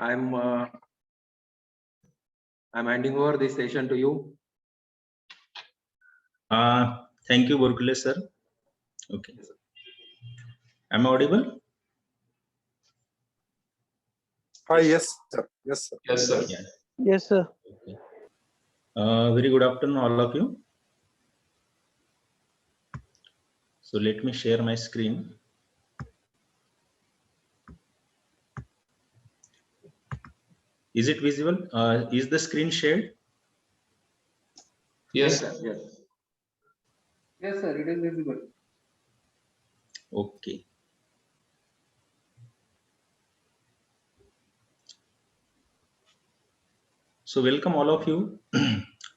I'm handing over this session to you. Thank you, Borkule sir. Okay. Am I audible? Yes, sir. Yes, sir. Yes, sir. Yeah. Yes, sir. Okay. Very good afternoon, all of you. So let me share my screen. Is it visible? Is the screen shared? Yes, sir. Yes. Yes, sir. It is visible. Okay. So welcome all of you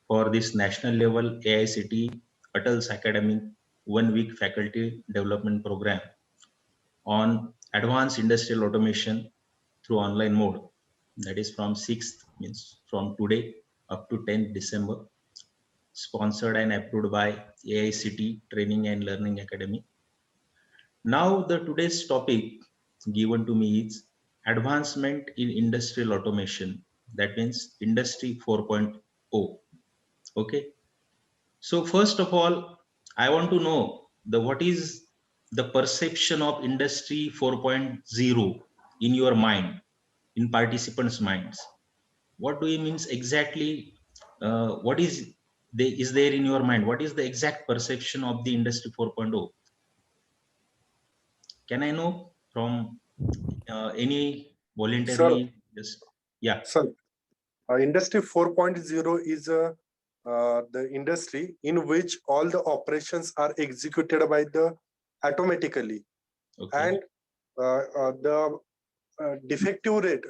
for this national level AICTE Atal's Academic 1 week faculty development program on advanced industrial automation through online mode. That is from 6th, means from today up to 10th December, sponsored and approved by AICTE Training and Learning Academy. Now the today's topic given to me is advancement in industrial automation. That means industry 4.0. Okay. So first of all, I want to know what is the perception of industry 4.0 in your mind, in participants' minds. What do you means exactly? What is there in your mind? What is the exact perception of the industry 4.0? Can I know from any voluntarily? Just yeah. Sir, Industry 4.0 is the industry in which all the operations are executed by the automatically, Okay. and the defective rate,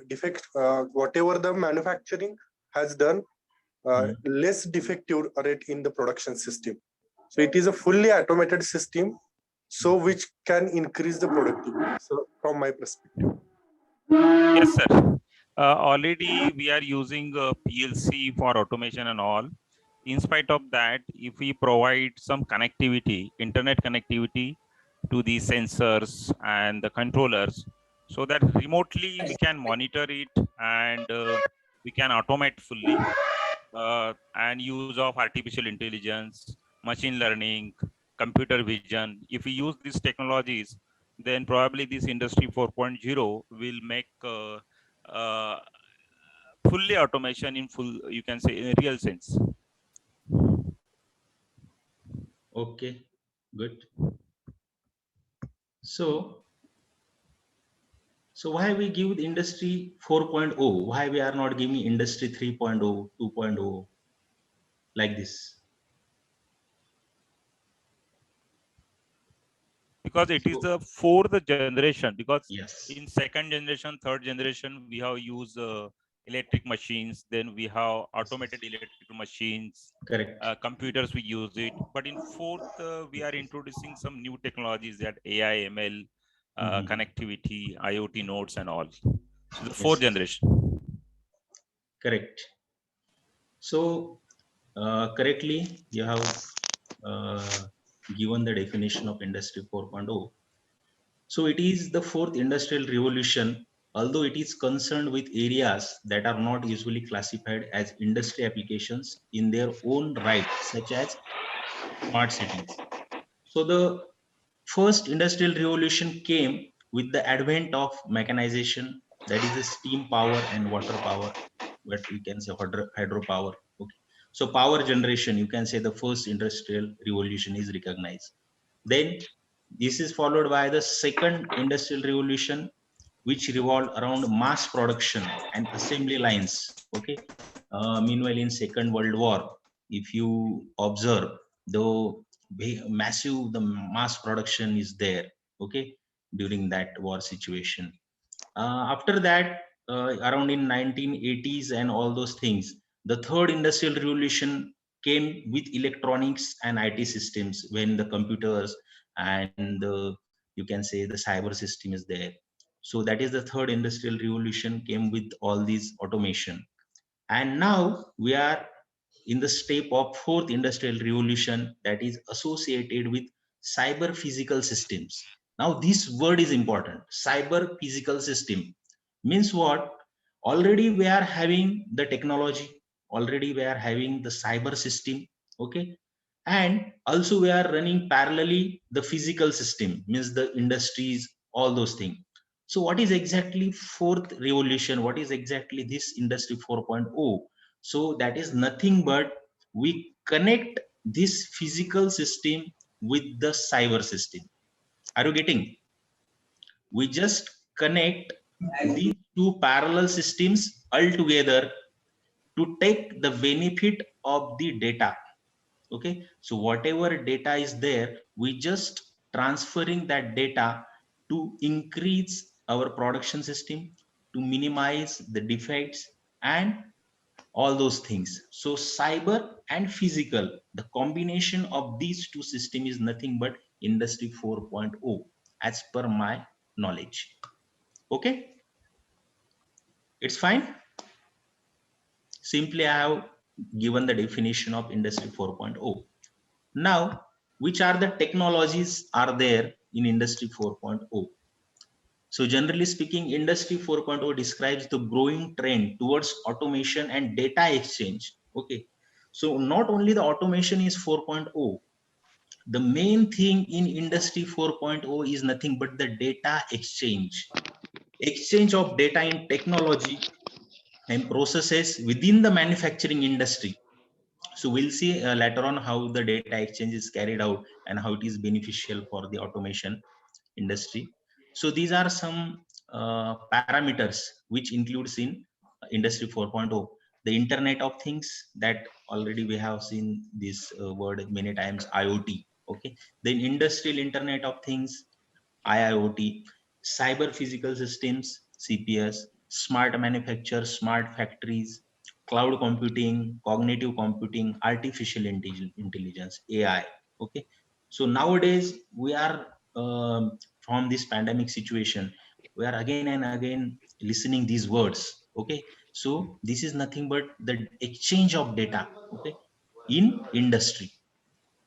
whatever the manufacturing has done, less defective rate in the production system. So it is a fully automated system, so which can increase the productivity. So from my perspective. Yes, sir. Already we are using PLC for automation and all. In spite of that, if we provide some connectivity, internet connectivity to the sensors and the controllers, so that remotely we can monitor it and we can automate fully, and use of artificial intelligence, machine learning, computer vision. If we use these technologies, then probably this industry 4.0 will make fully automation in full, you can say, in a real sense. Okay, good. So why we give the industry 4.0? Why we are not giving industry 3.0, 2.0 like this? Because it is the fourth generation. Because yes, in second generation, third generation, we have used electric machines. Then we have automated electric machines. correct. Computers, we use it. But in fourth, we are introducing some new technologies, that AI, ML, connectivity, IoT nodes, and all. So the fourth generation. Correct. So correctly, you have given the definition of industry 4.0. So it is the fourth industrial revolution, although it is concerned with areas that are not usually classified as industry applications in their own right, such as smart cities. So the first industrial revolution came with the advent of mechanization, that is the steam power and water power, what we can say hydropower. Okay. So power generation, you can say the first industrial revolution is recognized. Then this is followed by the second industrial revolution, which revolved around mass production and assembly lines. Okay. Meanwhile, in Second World War, if you observe, the massive the mass production is there. Okay, during that war situation. After that, around in 1980s and all those things, the third industrial revolution came with electronics and IT systems, when the computers and the, you can say, the cyber system is there. So that is the third industrial revolution, came with all these automation. And now we are in the step of fourth industrial revolution, that is associated with cyber physical systems. Now this word is important. Cyber physical system means what? already we are having the technology, already we are having the cyber system, okay, and also we are running parallelly the physical system, means the industries, all those things. So what is exactly fourth revolution? What is exactly this industry 4.0? So that is nothing but we connect this physical system with the cyber system. Are you getting? We just connect these two parallel systems altogether to take the benefit of the data. Okay, so whatever data is there, we just transferring that data to increase our production system, to minimize the defects and all those things. So cyber and physical, the combination of these two systems is nothing but industry 4.0 as per my knowledge. Okay, it's fine. Simply I have given the definition of industry 4.0. Now, which are the technologies are there in industry 4.0? So generally speaking, industry 4.0 describes the growing trend towards automation and data exchange. Okay, so not only the automation is 4.0, the main thing in industry 4.0 is nothing but the data exchange of data in technology and processes within the manufacturing industry. So we'll see later on how the data exchange is carried out and how it is beneficial for the automation industry. So these are some parameters which includes in industry 4.0. The internet of things, that already we have seen this word many times, IoT. Okay, then industrial internet of things, IIoT, cyber physical systems, CPS, smart manufacture, smart factories, cloud computing, cognitive computing, artificial intelligence, AI. Okay, so nowadays we are from this pandemic situation, we are again and again listening these words. Okay, so this is nothing but the exchange of data. Okay, in industry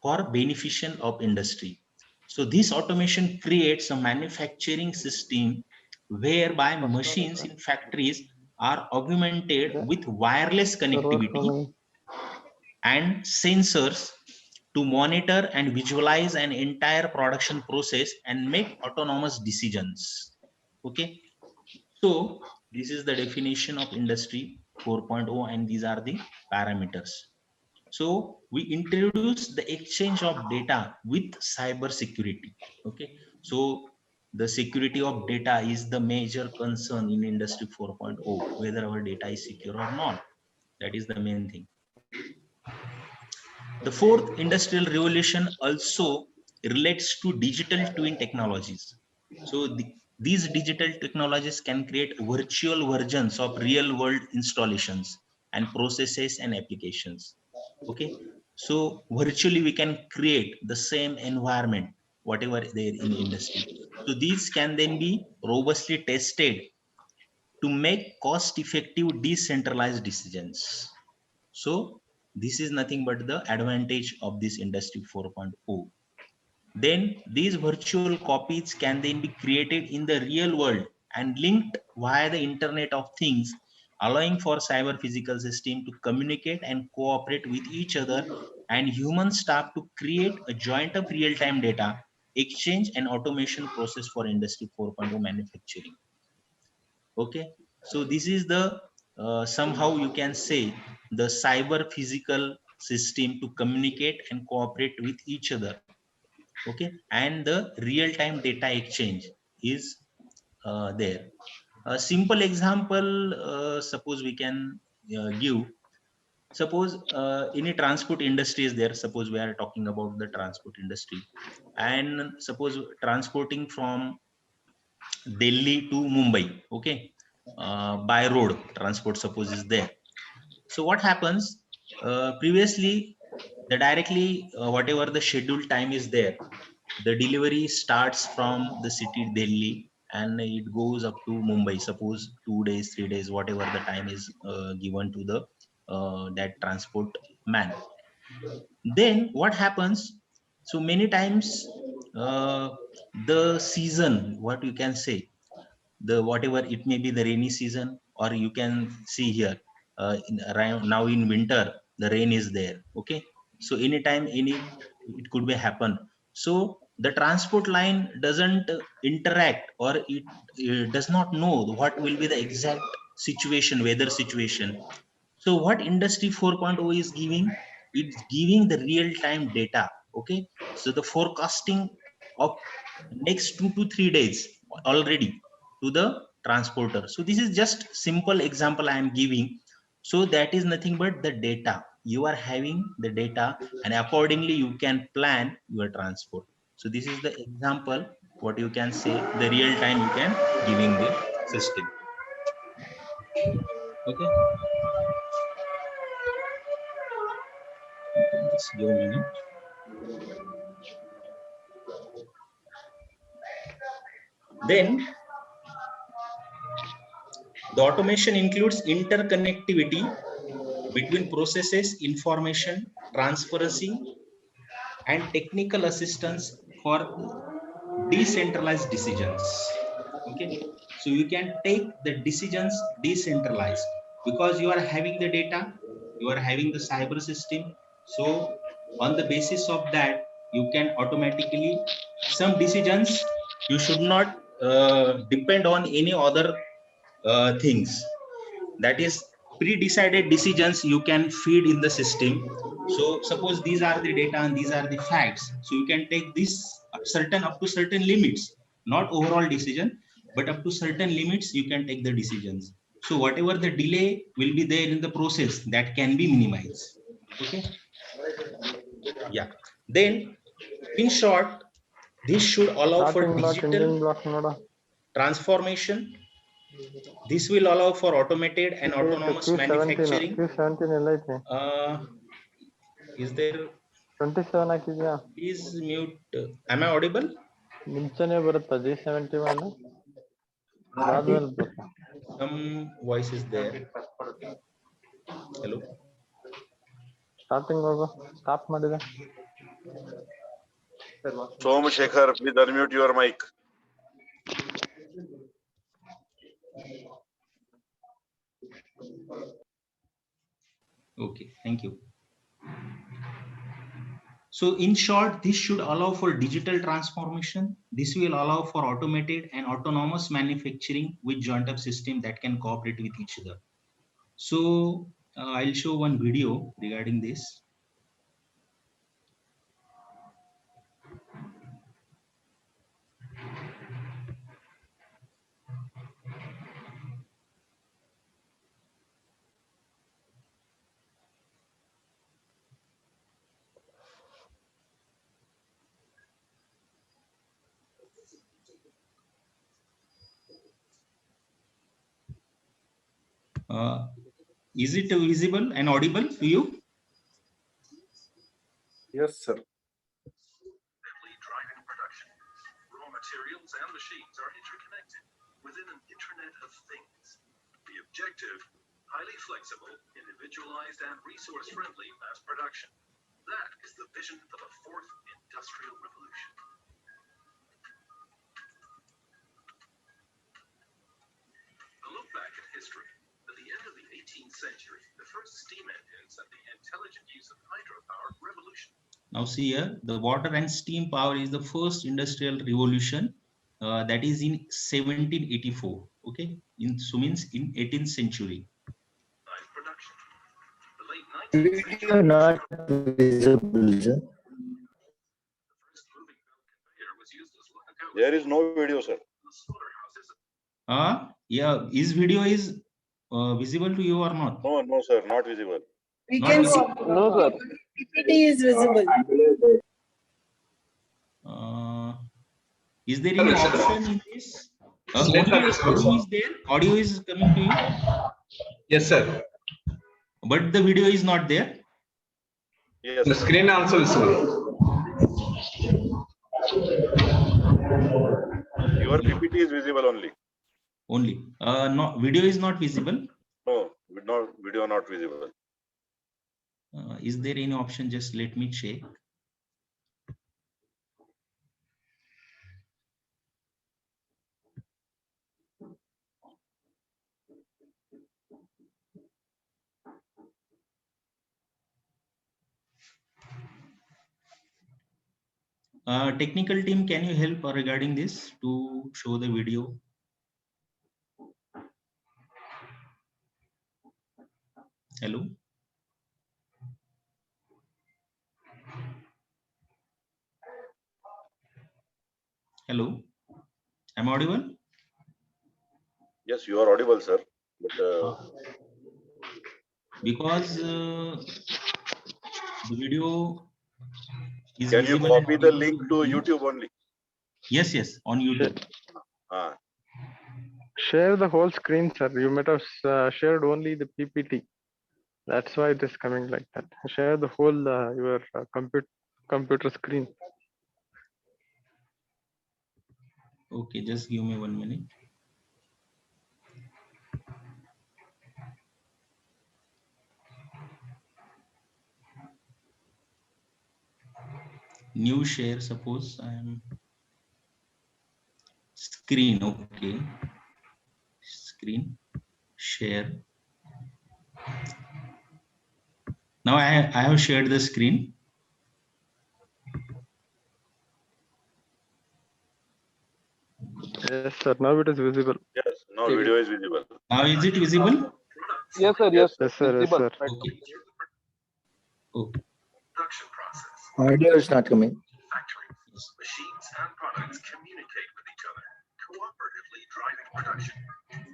for beneficial of industry. So this automation creates a manufacturing system whereby machines in factories are augmented with wireless connectivity and sensors to monitor and visualize an entire production process and make autonomous decisions. Okay, so this is the definition of industry 4.0 and these are the parameters. So we introduce the exchange of data with cyber security. Okay, so the security of data is the major concern in industry 4.0, whether our data is secure or not. That is the main thing. The fourth industrial revolution also relates to digital twin technologies. So these digital technologies can create virtual versions of real world installations and processes and applications. Okay, so virtually we can create the same environment whatever there in industry. So these can then be robustly tested to make cost effective decentralized decisions. So this is nothing but the advantage of this industry 4.0. Then these virtual copies can then be created in the real world and linked via the internet of things, allowing for cyber physical system to communicate and cooperate with each other and human staff to create a joint of real-time data exchange and automation process for industry 4.0 manufacturing. Okay, so this is the somehow you can say the cyber physical system to communicate and cooperate with each other. Okay, and the real-time data exchange is there. A simple example, suppose we can give, suppose any transport industry is there. Suppose we are talking about the transport industry, and suppose transporting from Delhi to Mumbai, okay, by road transport suppose is there. So what happens, previously the directly whatever the scheduled time is there, the delivery starts from the city Delhi and it goes up to Mumbai, suppose 2 days, 3 days, whatever the time is given to the that transport man. Then what happens, so many times the season, what you can say, the whatever it may be, the rainy season or you can see here around now in winter the rain is there. Okay, so anytime it could be happen. So the transport line doesn't interact, or it does not know what will be the exact situation, weather situation. So what industry 4.0 is giving? It's giving the real time data. Okay, so the forecasting of next 2 to 3 days already to the transporter. So this is just simple example I am giving. So that is nothing but the data. You are having the data, and accordingly you can plan your transport. So this is the example what you can say, the real time you can giving the system. Okay. Just give a minute. Then the automation includes interconnectivity between processes, information, transparency, and technical assistance for decentralized decisions. Okay, so you can take the decisions decentralized because you are having the data, you are having the cyber system. So on the basis of that, you can automatically some decisions you should not depend on any other things. That is pre-decided decisions you can feed in the system. So suppose these are the data and these are the facts, so you can take this certain up to certain limits, not overall decision, but up to certain limits you can take the decisions. So whatever the delay will be there in the process, that can be minimized. Okay, yeah. Then in short, this should allow for digital transformation. This will allow for automated and autonomous manufacturing. Is there? 27 ಹಾಕಿದ್ಯಾ? Please mute. Am I audible? ಮುಂಚೆನೆ ಬರುತ್ತಾ G71? ಅದಾದ್ಮೇಲೆ ಬರುತ್ತಾ? Some voice is there. Hello. Starting ಹೋಗು. Stop ಮಾಡಿದೆ. Somashekar, please unmute your mic. Okay, thank you. So in short, this should allow for digital transformation. This will allow for automated and autonomous manufacturing with joint up system that can cooperate with each other. So I'll show one video regarding this. Is it visible and audible to you? Yes, sir. Driving production. Raw materials and machines are interconnected within an Internet of Things. The objective, highly flexible, individualized, and resource-friendly mass production. That is the vision of a fourth industrial revolution. A look back at history. At the end of the 18th century, the first steam engines and the intelligent use of hydropower revolution. Now see here, the water and steam power is the first industrial revolution. That is in 1784. Okay, so means in 18th century. Production. The late 19th century. Not visible, sir. There is no video, sir. Yeah, his video is visible to you or not? No, no, sir, not visible. We Not can visible. see. No, sir. PPT is visible. Is there any option in this? Audio is there? Audio is coming to you? Yes, sir. But the video is not there? Yes. The screen also visible. Your PPT is visible only. Only. No, video is not visible. No, video not visible. Is there any option? Just let me check. Technical team, can you help regarding this to show the video? Hello. Hello. Am I audible? Yes, you are audible, sir. But Because the video is can you visible and copy the audible link to YouTube only? Yes, yes, on YouTube. Share the whole screen, sir. You might have shared only the PPT. That's why it is coming like that. Share the whole your computer screen. Okay, just give me 1 minute. New share, suppose I am screen. Okay, screen share. Now I have shared the screen. Yes, sir. Now it is visible. Yes, now video is visible. Now is it visible? Yes, sir. Yes, Yes, sir. Yes, sir. Okay. Okay. Production process. Audio is not coming. Factories, machines, and products communicate with each other, cooperatively driving production.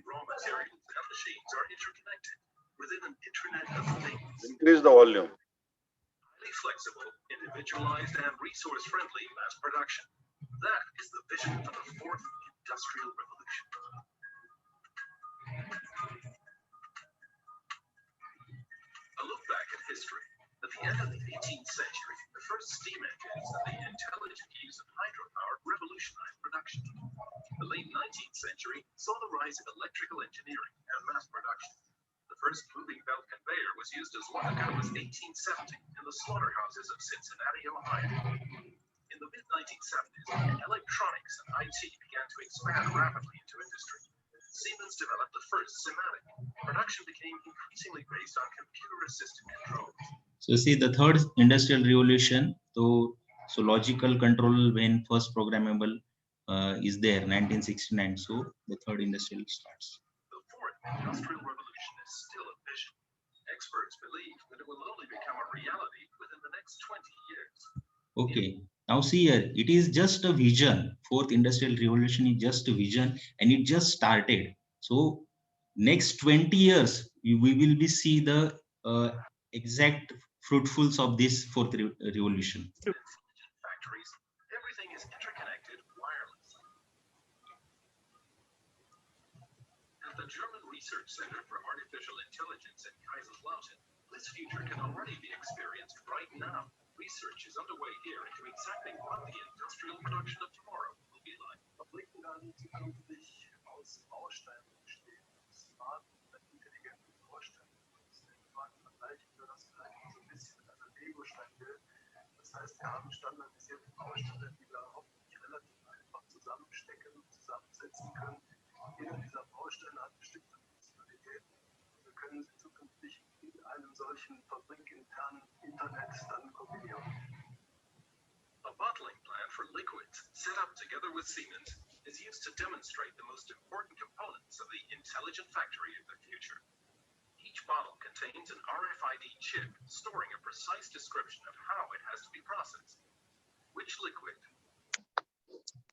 Raw materials and machines are interconnected within an Internet of Things. Increase the volume. Highly flexible, individualized, and resource-friendly mass production. That is the vision for the fourth industrial revolution. A look back at history. At the end of the 18th century, the first steam engines and the intelligent use of hydropower revolutionized production. The late 19th century saw the rise of electrical engineering and mass production. The first moving belt conveyor was used as long ago as 1870 in the slaughterhouses of Cincinnati, Ohio. In the mid-1970s, electronics and IT began to expand rapidly into industry. Siemens developed the first SIMATIC. Production became increasingly based on computer-assisted controls. So see the third industrial revolution. So logical control when first programmable is there, 1969. So the third industrial starts. The fourth industrial revolution is still a vision. Experts believe that it will only become a reality within the next 20 years. Okay. Now see here, it is just a vision. Fourth industrial revolution is just a vision, and it just started. So next 20 years, we will be see the exact fruitfuls of this fourth revolution. Intelligent factories, everything is interconnected wirelessly. At the German Research Center for Artificial Intelligence in Kaiserslautern, this future can already be experienced right now. Research is underway here into exactly what the industrial production of tomorrow will be like. Fabriken dann zukünftig aus Bausteinen bestehen, smart und intelligenten Bausteinen. Vergleichen wir das vielleicht so ein bisschen mit einer Lego-Stein-Bild. Das heißt, wir haben standardisierte Bausteine, die wir hoffentlich relativ einfach zusammenstecken und zusammensetzen können. Jeder dieser Bausteine hat bestimmte Funktionalitäten. Wir können sie zukünftig in einem solchen fabrikinternen Internet dann kombinieren. A bottling plant for liquids set up together with Siemens is used to demonstrate the most important components of the intelligent factory of the future. Each bottle contains an RFID chip storing a precise description of how it has to be processed. Which liquid,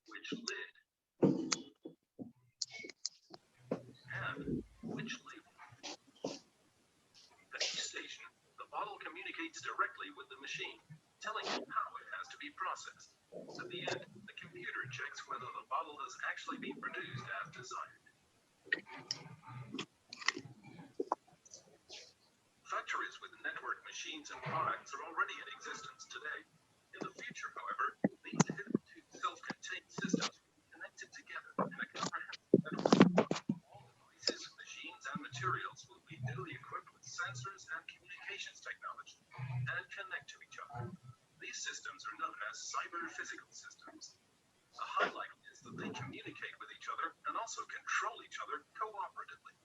which lid, and which label. At each station, the bottle communicates directly with the machine, telling it how it has to be processed. At the end, the computer checks whether the bottle has actually been produced as desired. Factories with network machines and products are already in existence today. In the future, however, these hitherto self-contained systems will be connected together in a comprehensive network. All devices, machines, and materials will be newly equipped with sensors and communications technology and connect to each other. These systems are known as cyber-physical systems. The highlight is that they communicate with each other and also control each other cooperatively.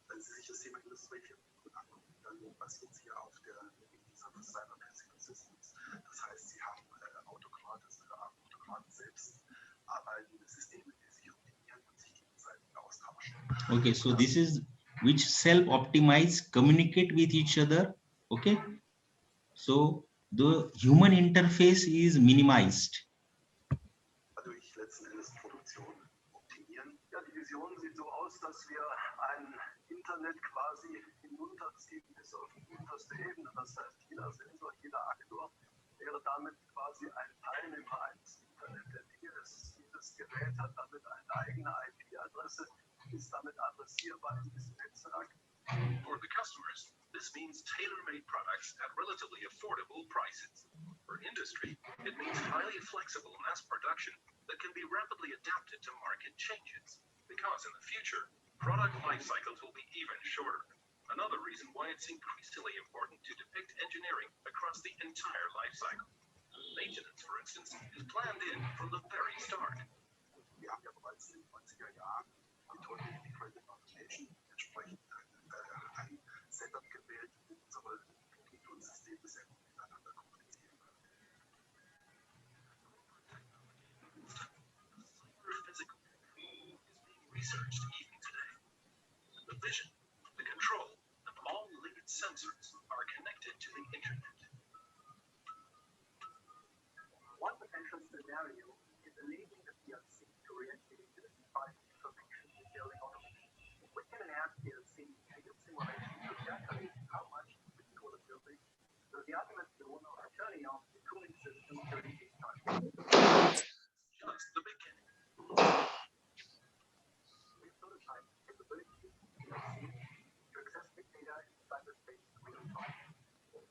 Wenn Sie sich das Thema Industrie 4.0 angucken, dann basiert sie auf dieser Cyber Physical Systems. Das heißt, Sie haben automatische Privat selbst arbeitende Systeme, die sich optimieren und sich gegenseitig austauschen. Okay, so this is which self-optimize, communicate with each other. Okay, so the human interface is minimized. Dadurch letzten Endes Produktion optimieren. Ja, die Vision sieht so aus, dass wir ein Internet quasi hinunterziehen bis auf die unterste Ebene. Das heißt, jeder Sensor, jeder Aktor wäre damit quasi ein Teilnehmer eines Internet der Dinge. Jedes Gerät hat damit eine eigene IP-Adresse, ist damit adressierbar in diesem Netzwerk. For the customers, this means tailor-made products at relatively affordable prices. For industry, it means highly flexible mass production that can be rapidly adapted to market changes. Because in the future, product life cycles will be even shorter. Another reason why it's increasingly important to depict engineering across the entire life cycle. Maintenance, for instance, is planned in from the very start. Wir haben ja bereits in den 90er Jahren Methoden wie Credit Automation entsprechend ein Setup gewählt, wo unsere Technik und Systeme sehr gut miteinander kommunizieren können. Physical is being researched even today. The vision, the control, and all linked sensors are connected to the internet. One potential scenario is enabling the PLC to react to defined information detailing automation. We can enhance PLC simulation to calculate how much physical ability. So the ultimate goal of turning off the cooling system during this time. Just the beginning. We prototype capabilities in PLC to access big data in cyberspace in real time.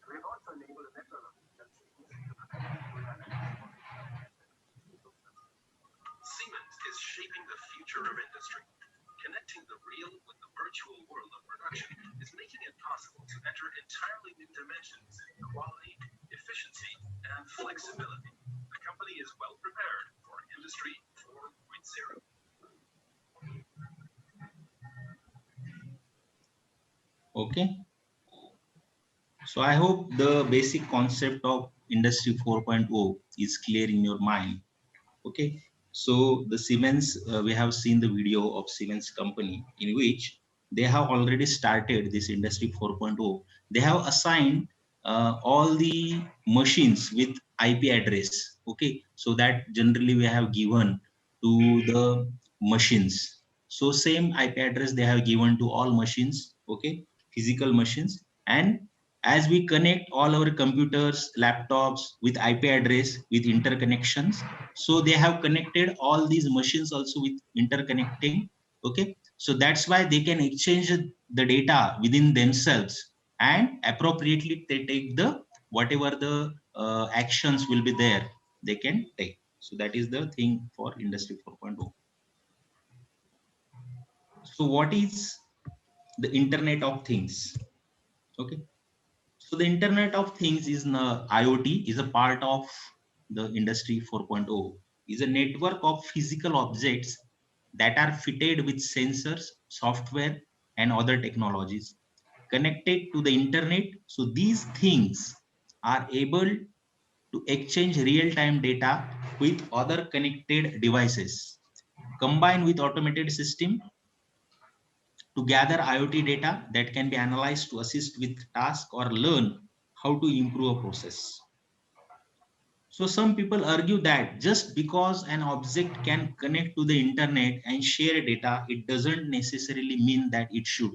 We have also enabled a network of PLCs to connect to Siemens is shaping the future of industry. Connecting the real with the virtual world of production is making it possible to enter entirely new dimensions in quality, efficiency, and flexibility. The company is well prepared for Industry 4.0. Okay, so I hope the basic concept of Industry 4.0 is clear in your mind. Okay, so the Siemens, we have seen the video of Siemens company in which they have already started this Industry 4.0. They have assigned all the machines with IP address. Okay, so that generally we have given to the machines. So same IP address they have given to all machines. Okay, physical machines. And as we connect all our computers, laptops with IP address with interconnections, so they have connected all these machines also with interconnecting. Okay, so that's why they can exchange the data within themselves, and appropriately they take the whatever the actions will be there, they can take. So that is the thing for Industry 4.0. So what is the Internet of Things? Okay, so the Internet of Things is IoT is a part of the Industry 4.0, is a network of physical objects that are fitted with sensors, software, and other technologies connected to the internet. So these things are able to exchange real-time data with other connected devices, combined with automated system to gather IoT data that can be analyzed to assist with tasks or learn how to improve a process. So some people argue that just because an object can connect to the internet and share data, it doesn't necessarily mean that it should.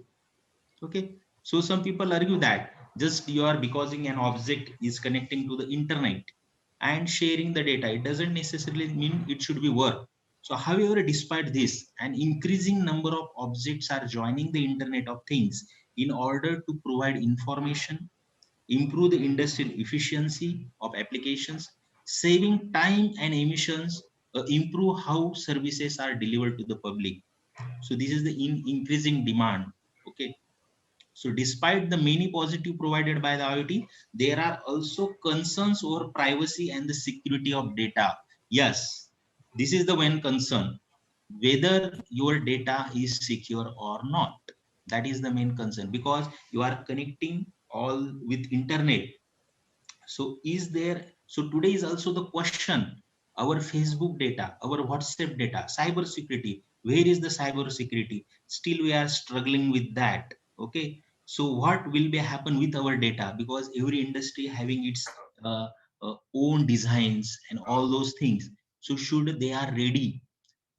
Okay, so some people argue that just because an object is connecting to the internet and sharing the data, it doesn't necessarily mean it should be work. So however, despite this, an increasing number of objects are joining the Internet of Things in order to provide information, improve the industrial efficiency of applications, saving time and emissions, improve how services are delivered to the public. So this is the increasing demand. Okay, so despite the many positive provided by the IoT, there are also concerns over privacy and the security of data. Yes, this is the main concern, whether your data is secure or not. That is the main concern, because you are connecting all with internet. So is there, so today is also the question our Facebook data, our WhatsApp data, cyber security. Where is the cyber security? Still we are struggling with that. Okay. So what will be happen with our data? Because every industry having its own designs and all those things. So should they are ready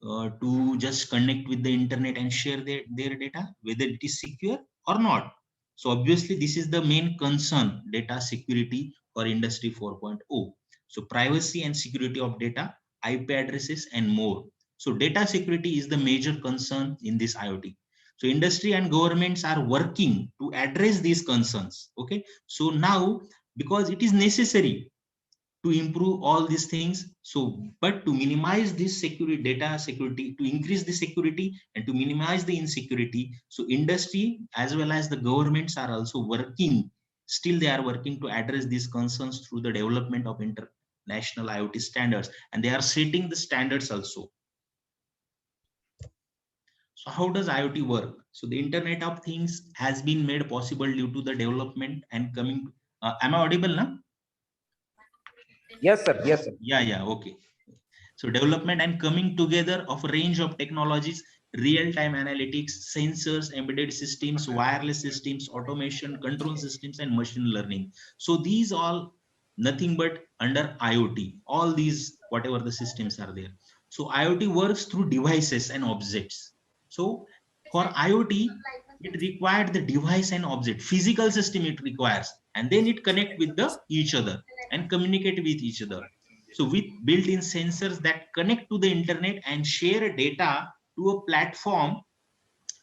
to just connect with the internet and share their data, whether it is secure or not. So obviously this is the main concern, data security for industry 4.0. So privacy and security of data, IP addresses and more. So data security is the major concern in this IoT. So industry and governments are working to address these concerns. Okay. So now, because it is necessary to improve all these things, so but to minimize this security, data security, to increase the security and to minimize the insecurity, so industry as well as the governments are also working, still they are working to address these concerns through the development of international IoT standards, and they are setting the standards also. So how does IoT work? So the Internet of Things has been made possible due to the development and coming am I audible now? Yes, sir. Yes, sir. Yeah, okay. So development and coming together of a range of technologies, real-time analytics, sensors, embedded systems, wireless systems, automation, control systems, and machine learning. So these all nothing but under IoT. All these, whatever the systems are there. So IoT works through devices and objects. So for IoT, it required the device and object, physical system it requires, and then it connect with each other and communicate with each other. So with built-in sensors that connect to the internet and share data to a platform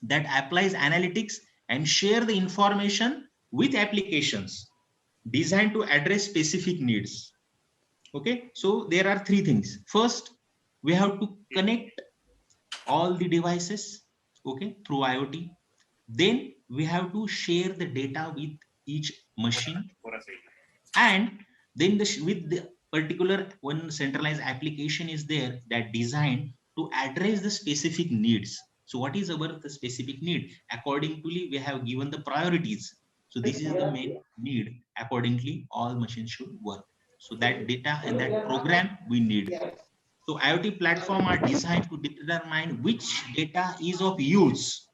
that applies analytics and share the information with applications designed to address specific needs. Okay, so there are three things. First, we have to connect all the devices, okay, through IoT. Then we have to share the data with each machine, and then with the particular one centralized application is there that designed to address the specific needs. So what is our the specific need? Accordingly, we have given the priorities. So this is the main need. Accordingly, all machines should work. So that data and that program we need. So IoT platform are designed to determine which data is of use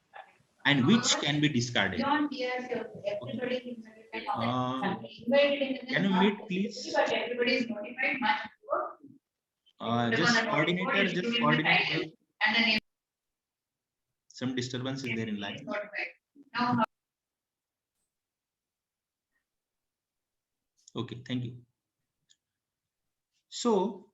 and which can be discarded. Okay. Can you meet, please? Just coordinator. Some disturbance is there in line. Okay, thank you. So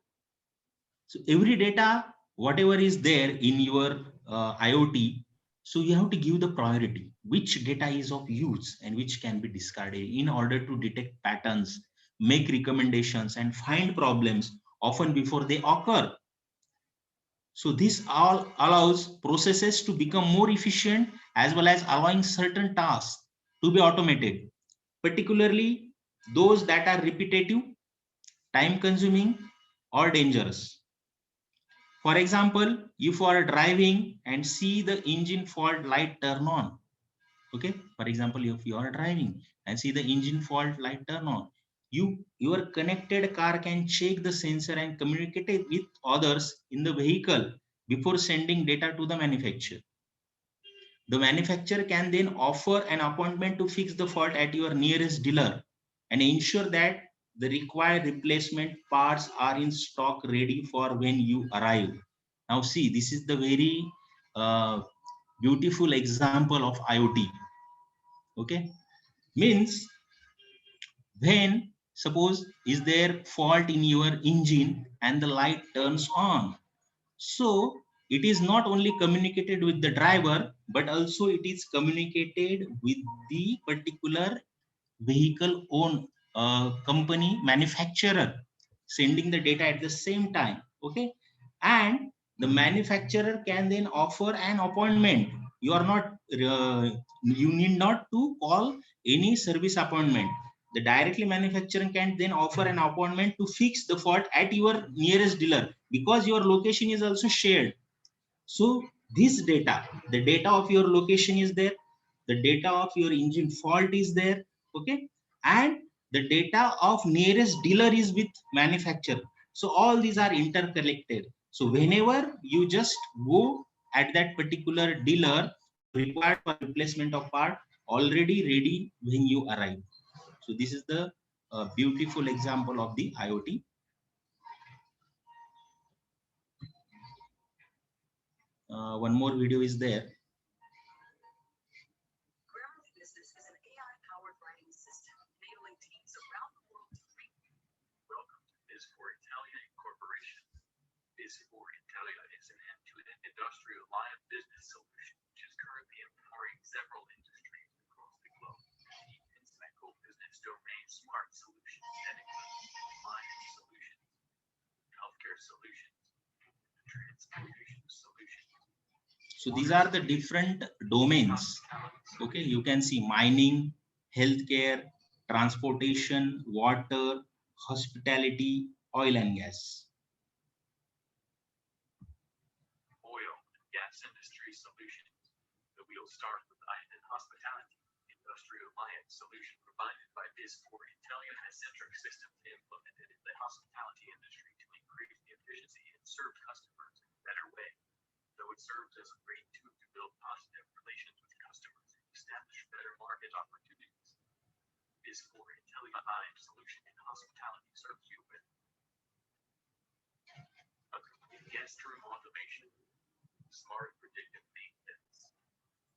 every data, whatever is there in your IoT, so you have to give the priority, which data is of use and which can be discarded in order to detect patterns, make recommendations, and find problems often before they occur. So this all allows processes to become more efficient as well as allowing certain tasks to be automated, particularly those that are repetitive, time consuming, or dangerous. For example, if you are driving and see the engine fault light turn on, okay, for example, if you are driving and see the engine fault light turn on, your connected car can check the sensor and communicate it with others in the vehicle before sending data to the manufacturer. The manufacturer can then offer an appointment to fix the fault at your nearest dealer and ensure that the required replacement parts are in stock ready for when you arrive. Now see, this is the very beautiful example of IoT. Okay, means when suppose is there fault in your engine and the light turns on, so it is not only communicated with the driver, but also it is communicated with the particular vehicle own company manufacturer, sending the data at the same time. Okay, and the manufacturer can then offer an appointment. You are not you need not to call any service appointment. The directly manufacturer can then offer an appointment to fix the fault at your nearest dealer, because your location is also shared. So this data, the data of your location is there, the data of your engine fault is there, okay, and the data of nearest dealer is with manufacturer. So all these are interconnected. So whenever you just go at that particular dealer required for replacement of part, already ready when you arrive. So this is the beautiful example of the IoT. One more video is there. Grammarly Business is an AI-powered writing system enabling teams around the world to read. Welcome to Biz4 Italia Incorporation. Biz4 Italia is an end-to-end industrial line of business solution which is currently empowering several industries across the globe. Insightful business domain smart solutions that include compliance solutions, healthcare solutions, transportation solutions. So these are the different domains. Okay, you can see mining, healthcare, transportation, water, hospitality, oil and gas. Oil and gas industry solutions. The wheel start with Island Hospitality, industrial alliance solution provided by Biz4 Italia has centric systems implemented in the hospitality industry to increase the efficiency and serve customers in a better way. Though it serves as a great tool to build positive relations with customers and establish better market opportunities. Biz4 Italia Alliance solution in hospitality serves you with a complete guest room automation, smart predictive maintenance,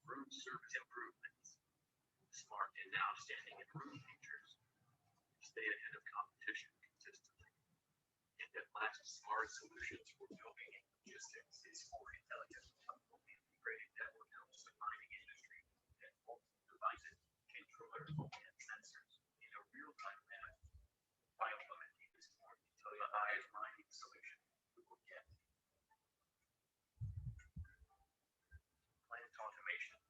room service improvements, smart and outstanding in room features, stay ahead of competition consistently, and at last smart solutions for building and logistics is for intelligence, a fully integrated network helps the mining industry and multiple devices, controllers, and sensors in a real-time manner. By implementing this more intelligent mining solution, we will get plant automation,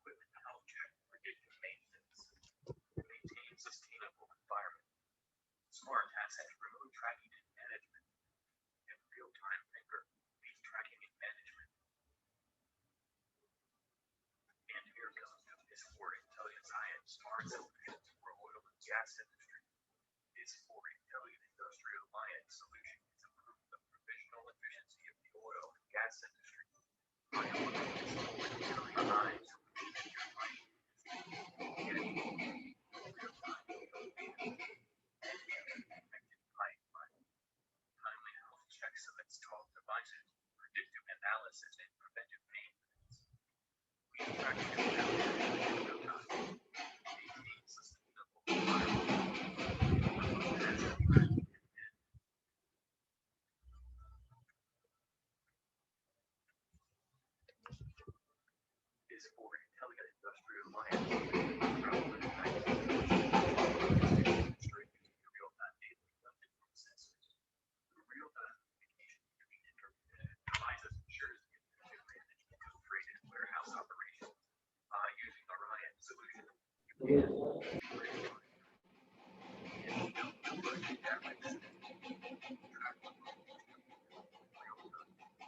equipment health check, predictive maintenance, maintain sustainable environment, smart asset remote tracking and management, and real-time finger leaf tracking and management. And here comes this for intelligence IM smart solutions for oil and gas industry. This for intelligent industrial alliance solution is improving the provisional efficiency of the oil and gas industry. By implementing this for intelligent IM solution, your mining timely health checks of installed devices, predictive analysis, and preventive maintenance. We track maintain sustainable is for intelligent industrial alliance. Real-time data collected from sensors. The real-time communication between devices ensures the efficient management of freight and warehouse operations. Using Orion solution,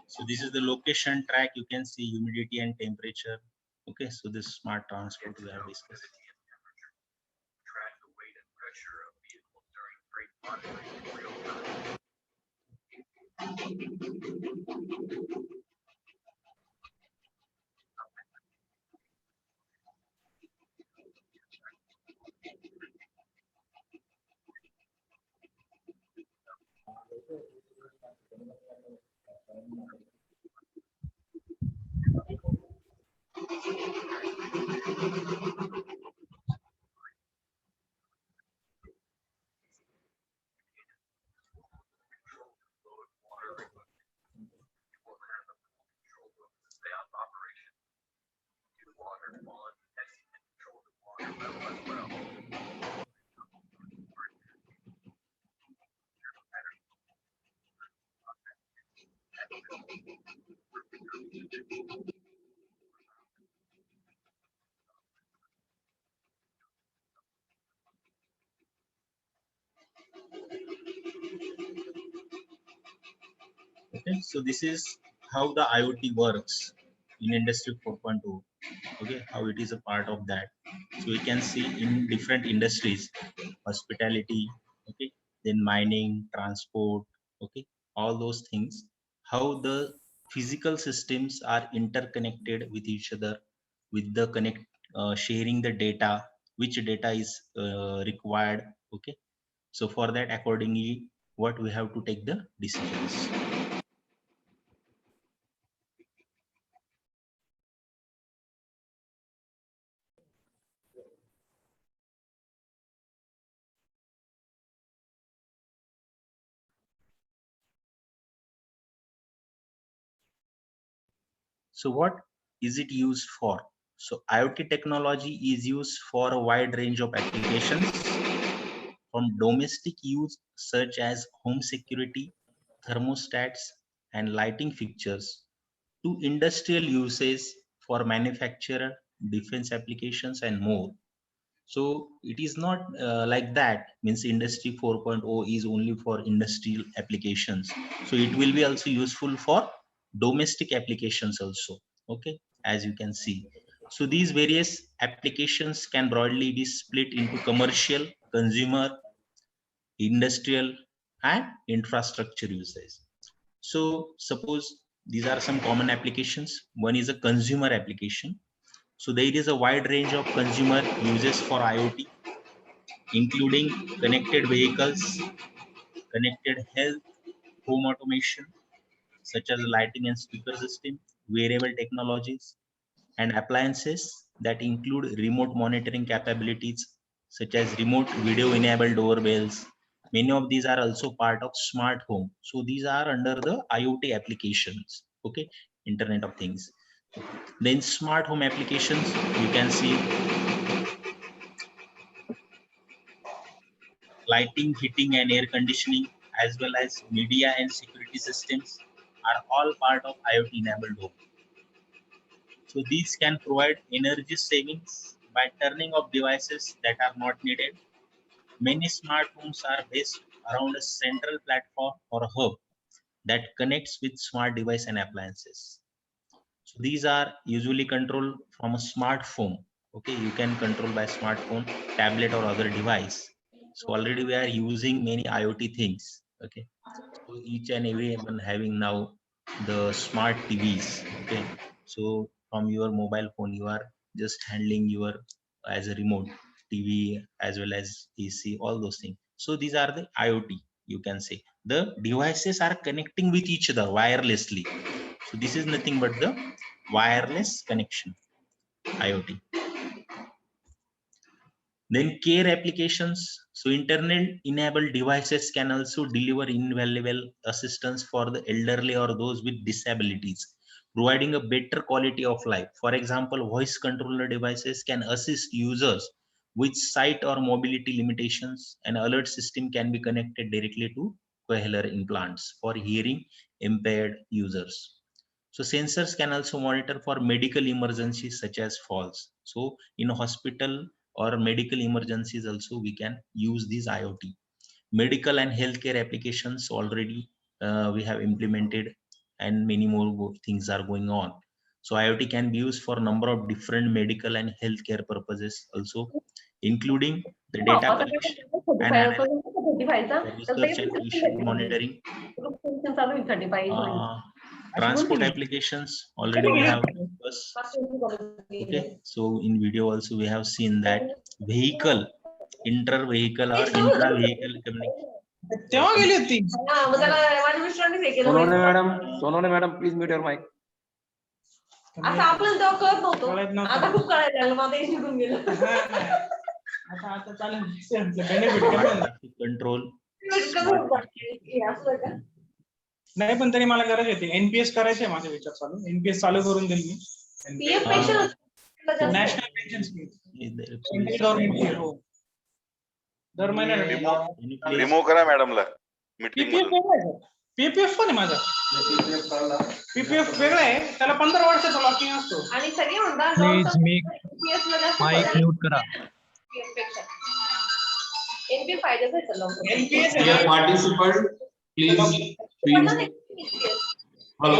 So this is the location track. You can see humidity and temperature. Okay, so this smart transport we have discussed. track the weight and pressure of vehicles during freight monitoring in real time. Okay, so this is how the IoT works in Industry 4.0. Okay, how it is a part of that. So we can see in different industries, hospitality, okay, then mining, transport, okay, all those things, how the physical systems are interconnected with each other, with the sharing the data, which data is required, okay. So for that, accordingly, what we have to take the decisions. So what is it used for? So IoT technology is used for a wide range of applications, from domestic use such as home security, thermostats, and lighting fixtures, to industrial uses for manufacturer, defense applications, and more. So it is not like that, means industry 4.0 is only for industrial applications. So it will be also useful for domestic applications also, okay, as you can see. So these various applications can broadly be split into commercial, consumer, industrial, and infrastructure uses. So suppose these are some common applications. One is a consumer application. So there is a wide range of consumer uses for IoT, including connected vehicles, connected health, home automation, such as lighting and speaker system, wearable technologies, and appliances that include remote monitoring capabilities, such as remote video enabled doorbells. Many of these are also part of smart home. So these are under the IoT applications, okay, Internet of Things. Then smart home applications, you can see lighting, heating, and air conditioning, as well as media and security systems, are all part of IoT enabled home. So these can provide energy savings by turning off devices that are not needed. Many smart homes are based around a central platform or hub that connects with smart device and appliances. So these are usually controlled from a smartphone. Okay, you can control by smartphone, tablet, or other device. So already we are using many IoT things. Okay, so each and everyone having now the smart TVs. Okay, so from your mobile phone, you are just handling your as a remote TV as well as AC, all those things. So these are the IoT. You can say the devices are connecting with each other wirelessly. So this is nothing but the wireless connection, IoT. Then care applications. So internet enabled devices can also deliver invaluable assistance for the elderly or those with disabilities, providing a better quality of life. For example, voice controller devices can assist users with sight or mobility limitations. An alert system can be connected directly to cochlear implants for hearing impaired users. So sensors can also monitor for medical emergencies such as falls. So in a hospital or medical emergencies also we can use these IoT. Medical and healthcare applications already we have implemented, and many more things are going on. So IoT can be used for a number of different medical and healthcare purposes also, including the data collection and analysis, research and patient monitoring. Transport applications already we have discussed. Okay, so in video also we have seen that vehicle, inter-vehicle or intra-vehicle communication. Sonawane madam please mute your mic. असं आपल्याला तेव्हा कळत नव्हतं, आता खूप कळायला लागलं, माझं हे शिकून गेलं. कंट्रोल नाही पण तरी मला गरज होती. एनपीएस करायचंय माझा विचार चालू. एनपीएस चालू करून देईल मी. PF pension national pension scheme हो दर महिन्याला रिमूव्ह करा मॅडमला मीटिंग मधून. पीपीएफ पण आहे माझा. पीपीएफ वेगळा आहे, त्याला 15 वर्षाचा लॉकिंग असतो. आणि सगळे म्हणतात माईक म्यूट करा. एनपी फायद्याचं आहे चालू. NPS participant please hello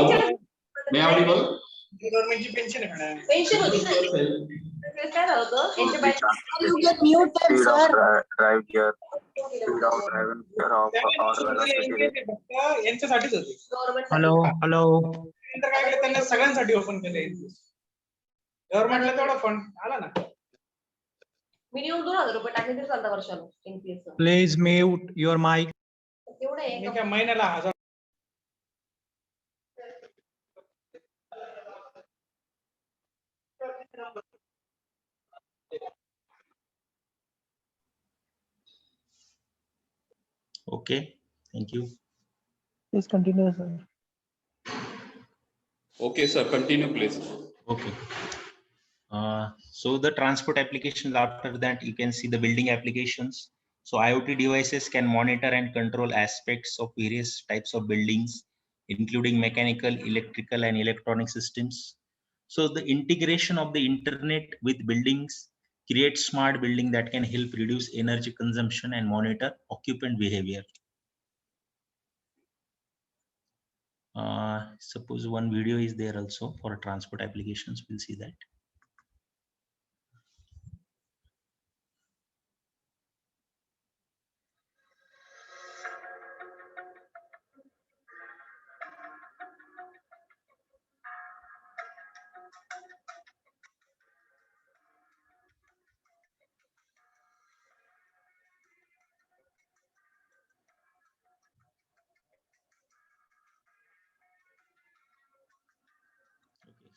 may audible. गव्हर्नमेंटची पेन्शन आहे मॅडम. पेन्शन होती काय झालं होतं यांच्या बाय ड्राइव हियर यांच्यासाठीच होती. हॅलो नंतर काय केलं त्यांनी सगळ्यांसाठी ओपन केले. गव्हर्नमेंटला तेवढा फंड आला ना. मिनिमम 2000 रुपये टाकले तरी चालतं वर्षाला NPS. Please mute your mic. तेवढे मी काय महिन्याला 1000. Okay, thank you. Please continue, sir. Okay, sir, continue, please. Okay. So the transport applications, after that you can see the building applications. So IoT devices can monitor and control aspects of various types of buildings, including mechanical, electrical, and electronic systems. So the integration of the internet with buildings creates smart building that can help reduce energy consumption and monitor occupant behavior. Suppose one video is there also for transport applications. We'll see that.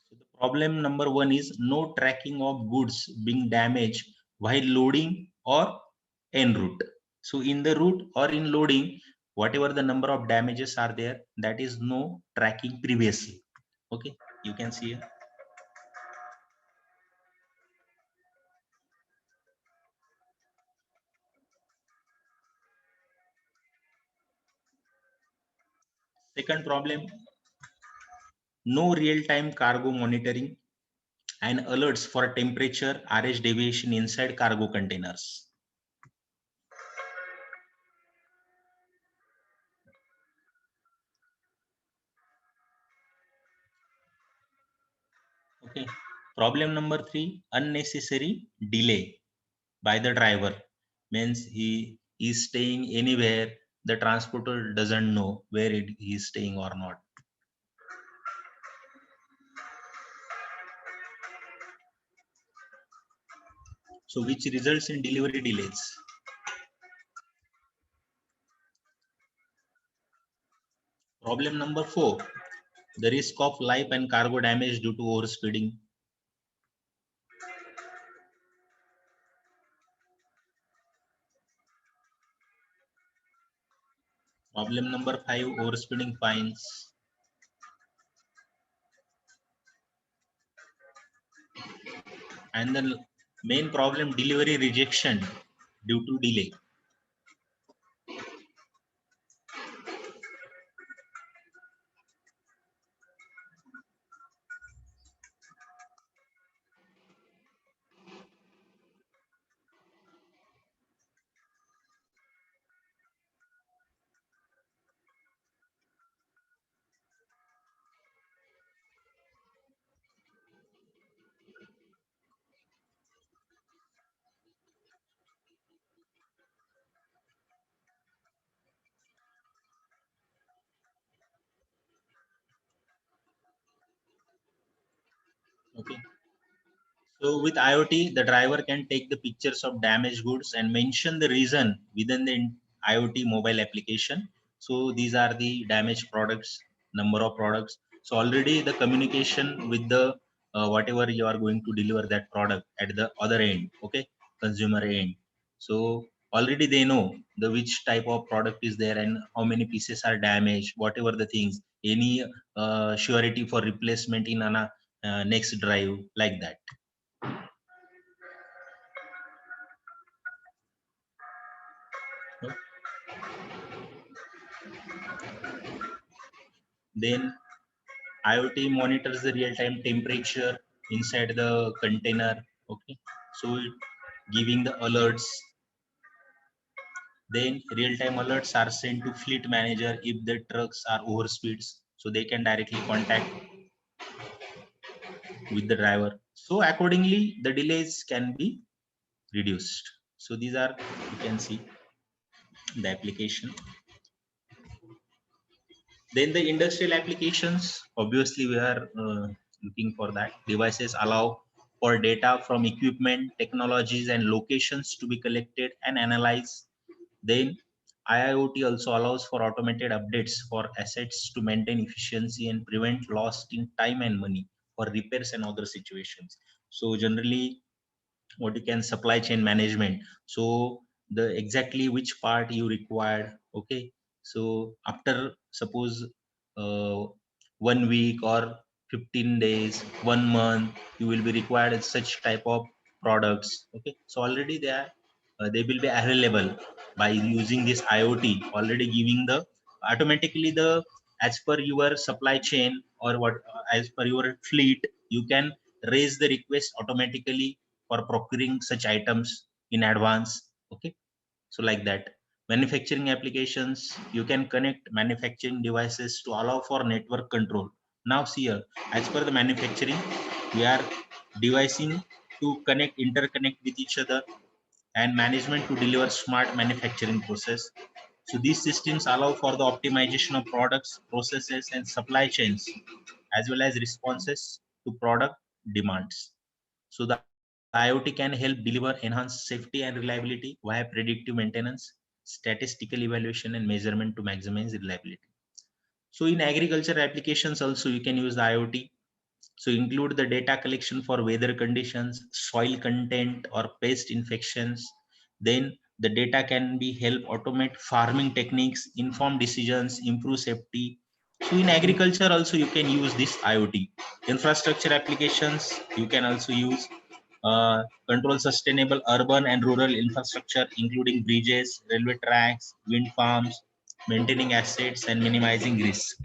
So the problem number 1 is no tracking of goods being damaged while loading or en route. So in the route or in loading, whatever the number of damages are there, that is no tracking previously. Okay, you can see here. Second problem, no real-time cargo monitoring and alerts for temperature, RH deviation inside cargo containers. Okay. Problem number 3, unnecessary delay by the driver. Means he is staying anywhere, the transporter doesn't know where he is staying or not. So which results in delivery delays. Problem number 4, the risk of life and cargo damage due to overspeeding. Problem number 5, overspeeding fines. And the main problem, delivery rejection due to delay. Okay. So with IoT, the driver can take the pictures of damaged goods and mention the reason within the IoT mobile application. So these are the damaged products, number of products. So already the communication with the whatever you are going to deliver that product at the other end, okay, consumer end. So already they know the which type of product is there and how many pieces are damaged, whatever the things, any surety for replacement in an next drive, like that. Then IoT monitors the real-time temperature inside the container. Okay, so giving the alerts. Then real-time alerts are sent to fleet manager if the trucks are overspeeds, so they can directly contact with the driver. So accordingly, the delays can be reduced. So these are, you can see. the application. Then the industrial applications, obviously we are looking for that. Devices allow for data from equipment, technologies and locations to be collected and analyzed. Then IIoT also allows for automated updates for assets to maintain efficiency and prevent loss in time and money for repairs and other situations. So generally what you can supply chain management. So the exactly which part you require. Okay. So after suppose 1 week or 15 days, 1 month, you will be required at such type of products. Okay. So already they will be available by using this IoT, already giving the automatically the as per your supply chain or what as per your fleet, you can raise the request automatically for procuring such items in advance. Okay. So like that. Manufacturing applications, you can connect manufacturing devices to allow for network control. Now see here, as per the manufacturing, we are devising to interconnect with each other and management to deliver smart manufacturing process. So these systems allow for the optimization of products, processes and supply chains, as well as responses to product demands. So the IoT can help deliver enhanced safety and reliability via predictive maintenance, statistical evaluation and measurement to maximize reliability. So in agriculture applications also you can use the IoT. So include the data collection for weather conditions, soil content or pest infections. Then the data can be help automate farming techniques, inform decisions, improve safety. So in agriculture also you can use this IoT. Infrastructure applications you can also use control sustainable urban and rural infrastructure, including bridges, railway tracks, wind farms, maintaining assets and minimizing risk.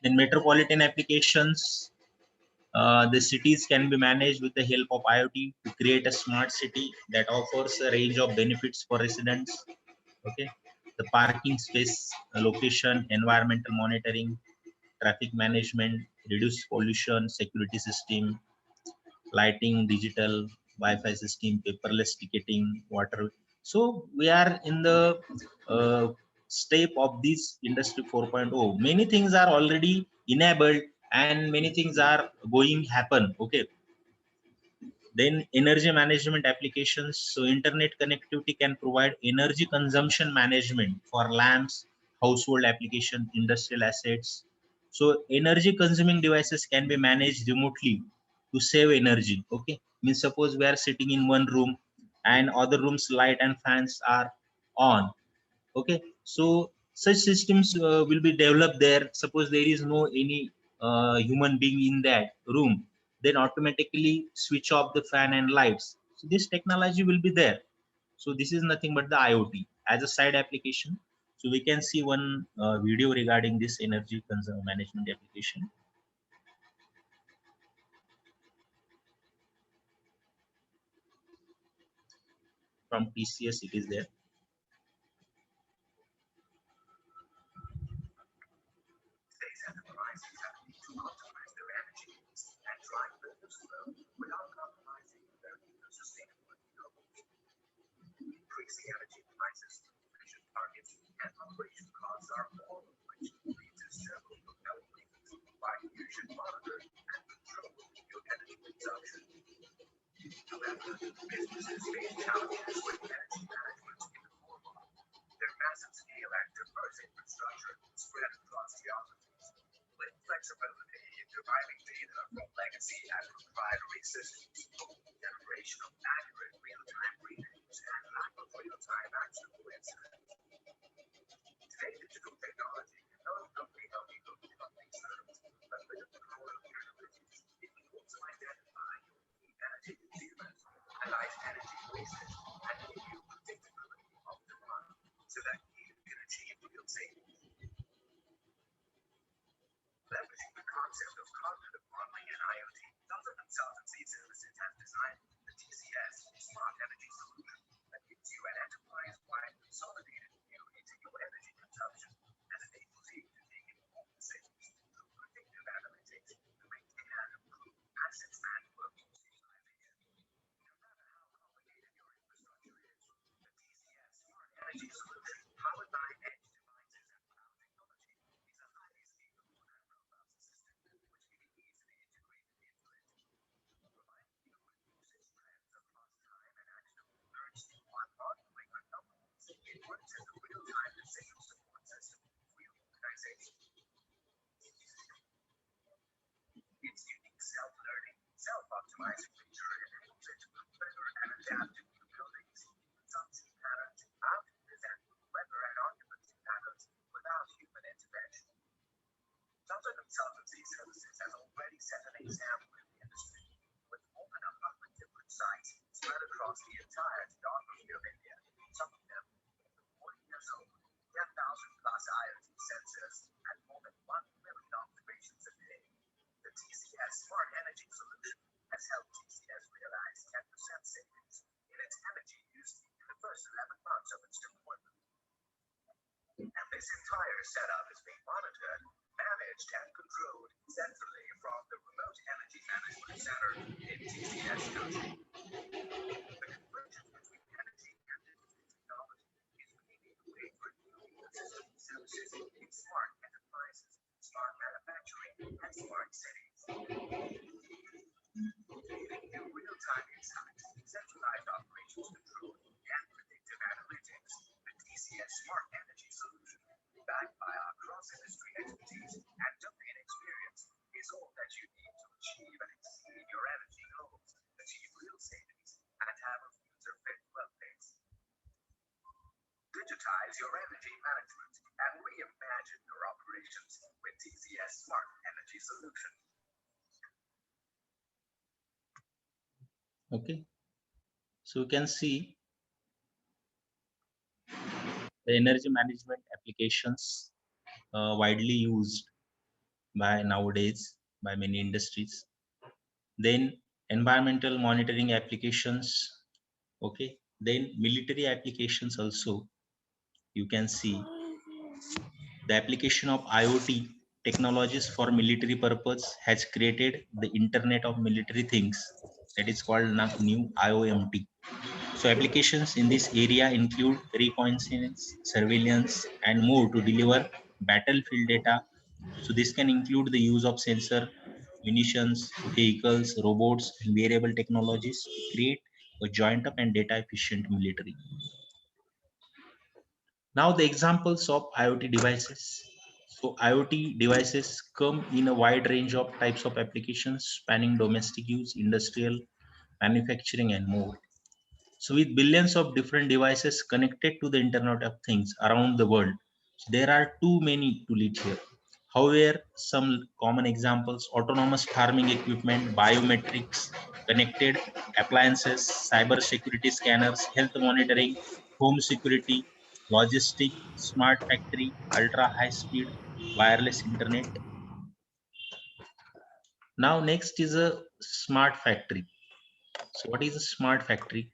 In metropolitan applications, the cities can be managed with the help of IoT to create a smart city that offers a range of benefits for residents. Okay, the parking space location, environmental monitoring, traffic management, reduce pollution, security system, lighting, digital, Wi-Fi system, paperless ticketing, water. So we are in the step of this industry 4.0. Many things are already enabled and many things are going happen. Okay. Then energy management applications. So internet connectivity can provide energy consumption management for lamps, household application, industrial assets. So energy consuming devices can be managed remotely to save energy. Okay. Means suppose we are sitting in one room and other rooms light and fans are on. Okay. So such systems will be developed there. Suppose there is no any human being in that room, then automatically switch off the fan and lights. So this technology will be there. So this is nothing but the IoT as a side application. So we can see one video regarding this energy management application from TCS. It is there. Today's enterprises have need to optimize their energy use and drive business growth without compromising their sustainability goals. Increasing energy prices, emission targets, and operation costs are all of which lead to several compelling reasons why you should monitor and control your energy consumption. However, businesses face challenges with energy management in the form of their massive scale and diverse infrastructure spread across geographies. With flexibility in deriving data from legacy and proprietary systems, generation of accurate real-time readings, and lack of real-time actionable insights. Today, digital technology can not only help you look at these terms, but with the core capabilities, it can also identify your key energy consumers, highlight energy wastage, and give you predictability of demand so that you can achieve real savings. Leveraging the concept of cognitive modeling and IoT, Delta Consultancy Services has designed the TCS Smart Energy Solution that gives you an enterprise-wide consolidated view into your energy consumption and enables you to take informed decisions through predictive analytics to maintain and improve assets and workforce utilization. No matter how complicated solution powered by edge devices and cloud technology is a highly scalable and robust system which can be easily integrated into it, providing you with usage trends across time and actionable alerts on ongoing anomalies. It works as a real-time decision support system for your organization. Its unique self-learning, self-optimizing feature enables it to configure and adapt to new buildings, consumption patterns, outages, and weather and occupancy patterns without human intervention. Delta Consultancy Services has already set an example in the industry, with more than 100 different sites spread across the entire geography of India, some of them over 40 years old, 10,000 plus IoT sensors, and more than 1 million observations a day. The TCS Smart Energy Solution has helped TCS realize 10% savings in its energy use in the first 11 months of its deployment. And this entire setup is being monitored, managed, and controlled centrally from the Remote Energy Management Center in TCS Coaching. The convergence between energy and digital technology is paving the way for new ecosystem services in smart enterprises, smart manufacturing, and smart cities. Giving you real-time insights, centralized operations control, and predictive analytics, the TCS Smart Energy Solution, backed by our cross-industry expertise and domain experience, is all that you need to achieve and exceed your energy goals, achieve real savings, and have a future-fit workplace. Digitize your energy management and reimagine your operations with TCS Smart Energy Solution. Okay, so you can see the energy management applications widely used by nowadays by many industries. Then environmental monitoring applications. Okay, then military applications also. You can see the application of IoT technologies for military purpose has created the Internet of Military Things, that is called now new IOMT. So applications in this area include reconnaissance, surveillance, and more to deliver battlefield data. So this can include the use of sensor, munitions, vehicles, robots, and wearable technologies to create a joint up and data efficient military. Now the examples of IoT devices. So IoT devices come in a wide range of types of applications spanning domestic use, industrial, manufacturing, and more. So with billions of different devices connected to the Internet of Things around the world, there are too many to list here. However, some common examples: autonomous farming equipment, biometrics, connected appliances, cyber security scanners, health monitoring, home security, logistics, smart factory, ultra high speed wireless internet. Now next is a smart factory. So what is a smart factory?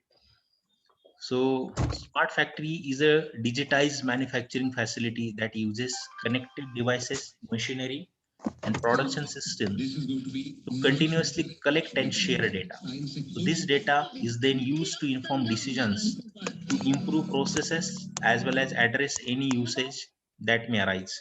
So smart factory is a digitized manufacturing facility that uses connected devices, machinery, and production systems to continuously collect and share data. So this data is then used to inform decisions to improve processes as well as address any usage that may arise.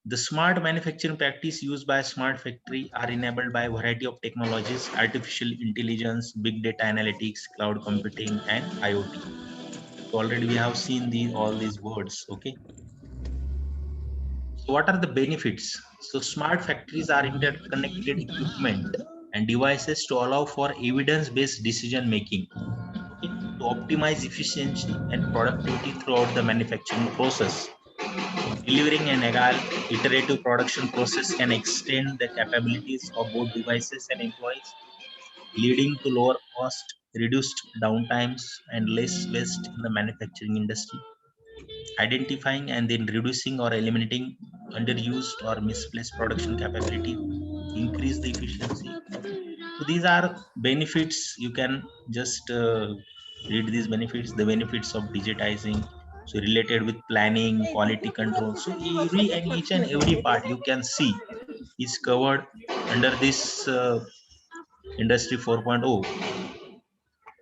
The smart manufacturing practice used by a smart factory are enabled by a variety of technologies: artificial intelligence, big data analytics, cloud computing, and IoT. So already we have seen all these words. Okay. So what are the benefits? So smart factories are interconnected equipment and devices to allow for evidence-based decision making, okay, to optimize efficiency and productivity throughout the manufacturing process. Delivering an agile, iterative production process can extend the capabilities of both devices and employees, leading to lower cost, reduced downtimes, and less waste in the manufacturing industry. Identifying and then reducing or eliminating underused or misplaced production capability, increase the efficiency. So these are benefits. You can just read these benefits, the benefits of digitizing. So related with planning, quality control. So each and every part you can see is covered under this Industry 4.0.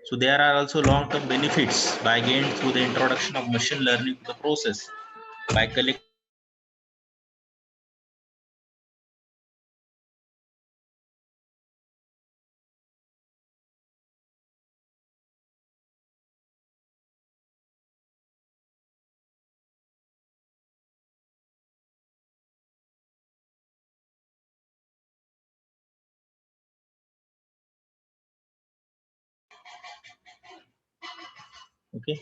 So there are also long-term benefits by gained through the introduction of machine learning to the process by collecting okay.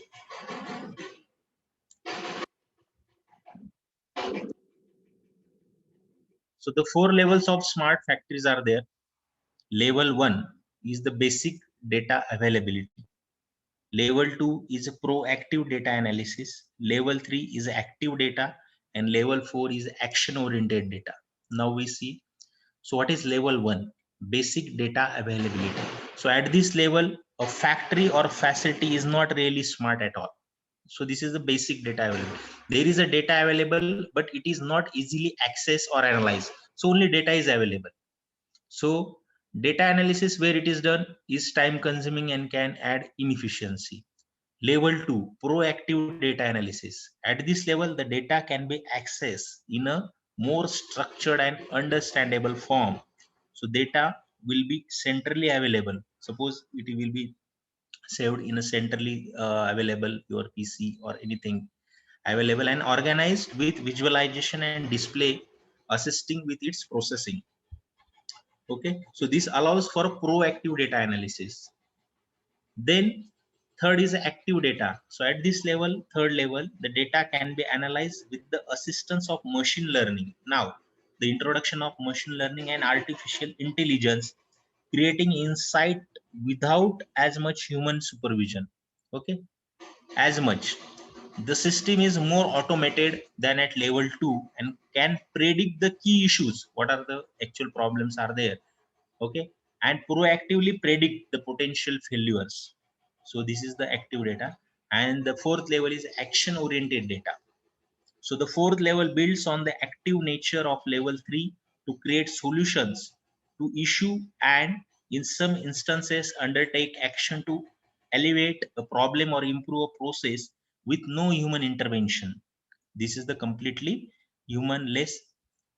So the 4 levels of smart factories are there. Level 1 is the basic data availability. Level 2 is a proactive data analysis. Level 3 is active data, and level 4 is action oriented data. Now we see. So what is level 1? Basic data availability. So at this level, a factory or facility is not really smart at all. So this is the basic data available. There is a data available, but it is not easily accessed or analyzed. So only data is available. So data analysis where it is done is time consuming and can add inefficiency. Level 2, proactive data analysis. At this level, the data can be accessed in a more structured and understandable form. So data will be centrally available. Suppose it will be saved in a centrally available your PC or anything available and organized with visualization and display assisting with its processing. Okay, so this allows for proactive data analysis. Then third is active data. So at this level, third level, the data can be analyzed with the assistance of machine learning. Now, the introduction of machine learning and artificial intelligence, creating insight without as much human supervision. Okay, as much. The system is more automated than at level 2 and can predict the key issues. What are the actual problems are there? Okay, and proactively predict the potential failures. So this is the active data. And the fourth level is action oriented data. So the fourth level builds on the active nature of level 3 to create solutions to issue and in some instances undertake action to elevate a problem or improve a process with no human intervention. This is the completely humanless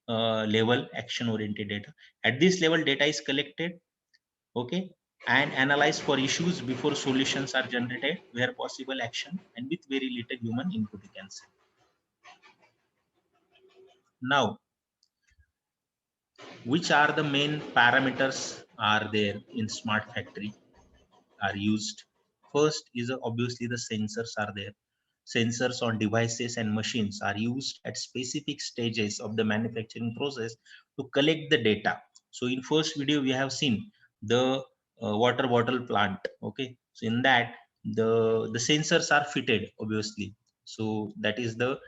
level action oriented data. At this level, data is collected, okay, and analyzed for issues before solutions are generated where possible action and with very little human input, you can say. Now, which are the main parameters are there in smart factory are used? First is obviously the sensors are there. Sensors on devices and machines are used at specific stages of the manufacturing process to collect the data. So in first video we have seen the water bottle plant. Okay, so in that the sensors are fitted obviously. So that is the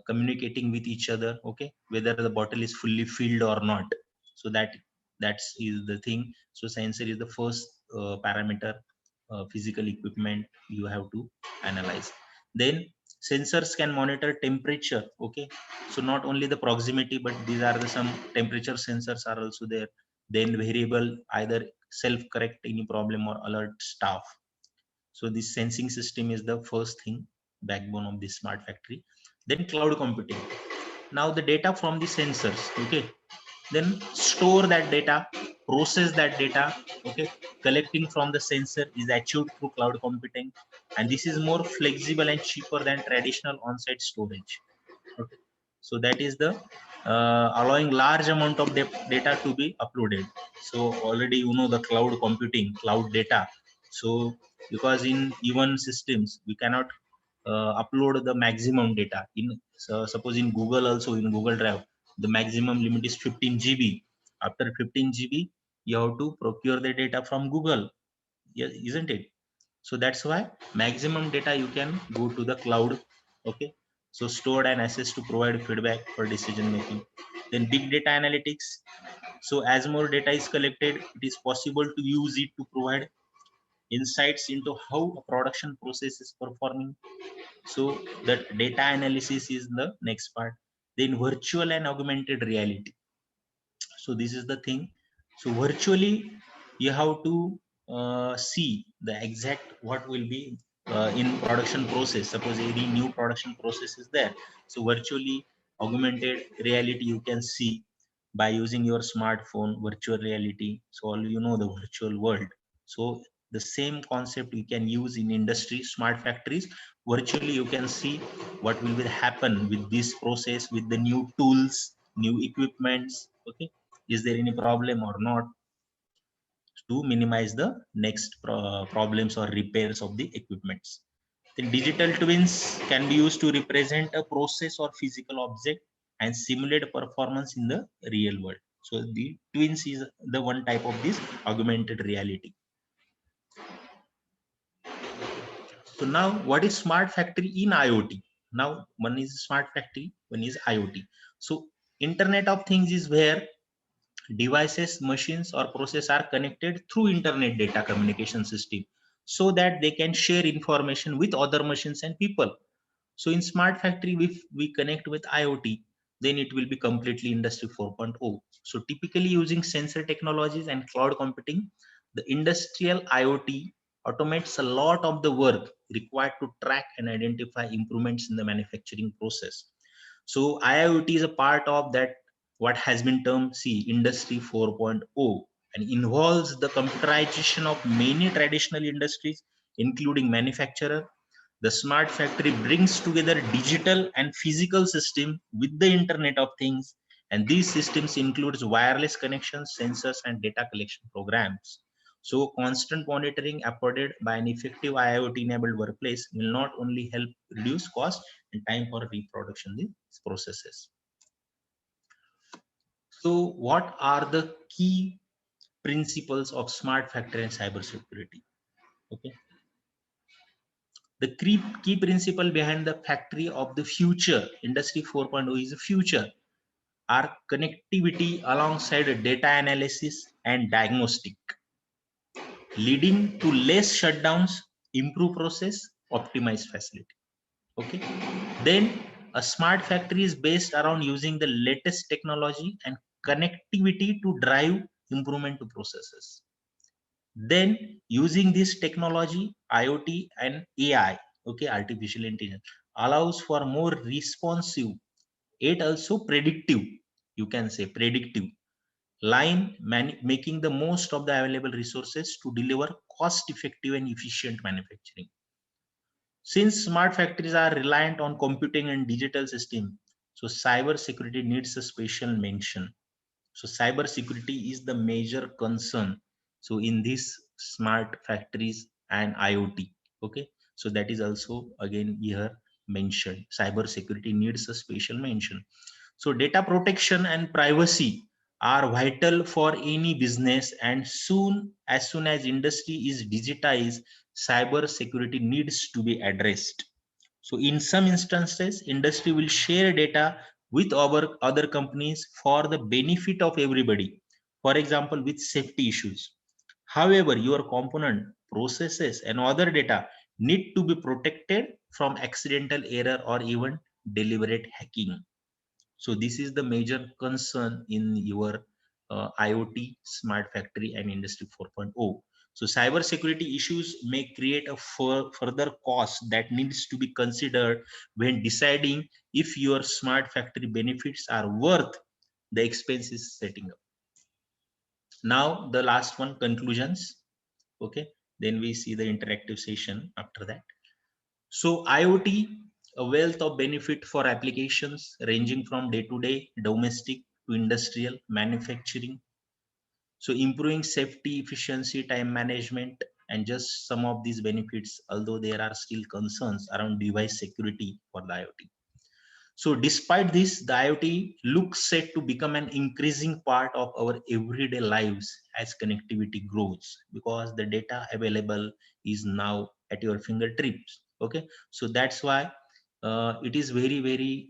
communicating with each other. Okay, whether the bottle is fully filled or not. So that's is the thing. So sensor is the first parameter, physical equipment you have to analyze. Then sensors can monitor temperature. Okay, so not only the proximity, but these are the some temperature sensors are also there. Then variable either self correct any problem or alert staff. So this sensing system is the first thing, backbone of this smart factory. Then cloud computing. Now the data from the sensors, okay, then store that data, process that data, okay, collecting from the sensor is achieved through cloud computing, and this is more flexible and cheaper than traditional on-site storage. Okay, so that is the allowing large amount of data to be uploaded. So already you know the cloud computing, cloud data. So because in even systems we cannot upload the maximum data in, so suppose in Google, also in Google Drive the maximum limit is 15 GB. After 15 GB you have to procure the data from Google. Yeah, isn't it? So that's why maximum data you can go to the cloud. Okay, so stored and access to provide feedback for decision making. Then big data analytics. So as more data is collected, it is possible to use it to provide insights into how a production process is performing. So that data analysis is the next part. Then virtual and augmented reality. So this is the thing. So virtually you have to see the exact what will be in production process. Suppose any new production process is there. So virtually augmented reality you can see by using your smartphone, virtual reality. So all you know the virtual world. So the same concept we can use in industry, smart factories. Virtually you can see what will happen with this process, with the new tools, new equipments. Okay, is there any problem or not, to minimize the next problems or repairs of the equipments. The digital twins can be used to represent a process or physical object and simulate performance in the real world. So the twins is the one type of this augmented reality. So now what is smart factory in IoT? Now one is smart factory, one is IoT. So Internet of Things is where devices, machines or process are connected through internet data communication system so that they can share information with other machines and people. So in smart factory, if we connect with IoT, then it will be completely industry 4.0. So typically using sensor technologies and cloud computing, the industrial IoT automates a lot of the work required to track and identify improvements in the manufacturing process. So IoT is a part of that, what has been termed industry 4.0, and involves the computerization of many traditional industries, including manufacturer. The smart factory brings together digital and physical system with the Internet of Things, and these systems includes wireless connections, sensors, and data collection programs. So constant monitoring afforded by an effective IoT-enabled workplace will not only help reduce cost and time for reproduction these processes. So what are the key principles of smart factory and cybersecurity? Okay. The key principle behind the factory of the future, industry 4.0 is the future, are connectivity alongside data analysis and diagnostic, leading to less shutdowns, improve process, optimize facility. Okay. Then a smart factory is based around using the latest technology and connectivity to drive improvement to processes. Then using this technology, IoT and AI, okay, artificial intelligence, allows for more responsive, it also predictive, you can say predictive line, making the most of the available resources to deliver cost effective and efficient manufacturing. Since smart factories are reliant on computing and digital system, so cyber security needs a special mention. So cyber security is the major concern. So in these smart factories and IoT, okay. So that is also again here mentioned. Cyber security needs a special mention. So data protection and privacy are vital for any business, and as soon as industry is digitized, cyber security needs to be addressed. So in some instances, industry will share data with our other companies for the benefit of everybody. For example, with safety issues. However, your component, processes and other data need to be protected from accidental error or even deliberate hacking. So this is the major concern in your IoT, smart factory and industry 4.0. So cyber security issues may create a further cost that needs to be considered when deciding if your smart factory benefits are worth the expenses setting up. Now the last one, conclusions. Okay, then we see the interactive session after that. So IoT, a wealth of benefit for applications ranging from day-to-day, domestic to industrial, manufacturing. So improving safety, efficiency, time management, and just some of these benefits, although there are still concerns around device security for the IoT. So despite this, the IoT looks set to become an increasing part of our everyday lives as connectivity grows, because the data available is now at your fingertips. Okay, so that's why it is very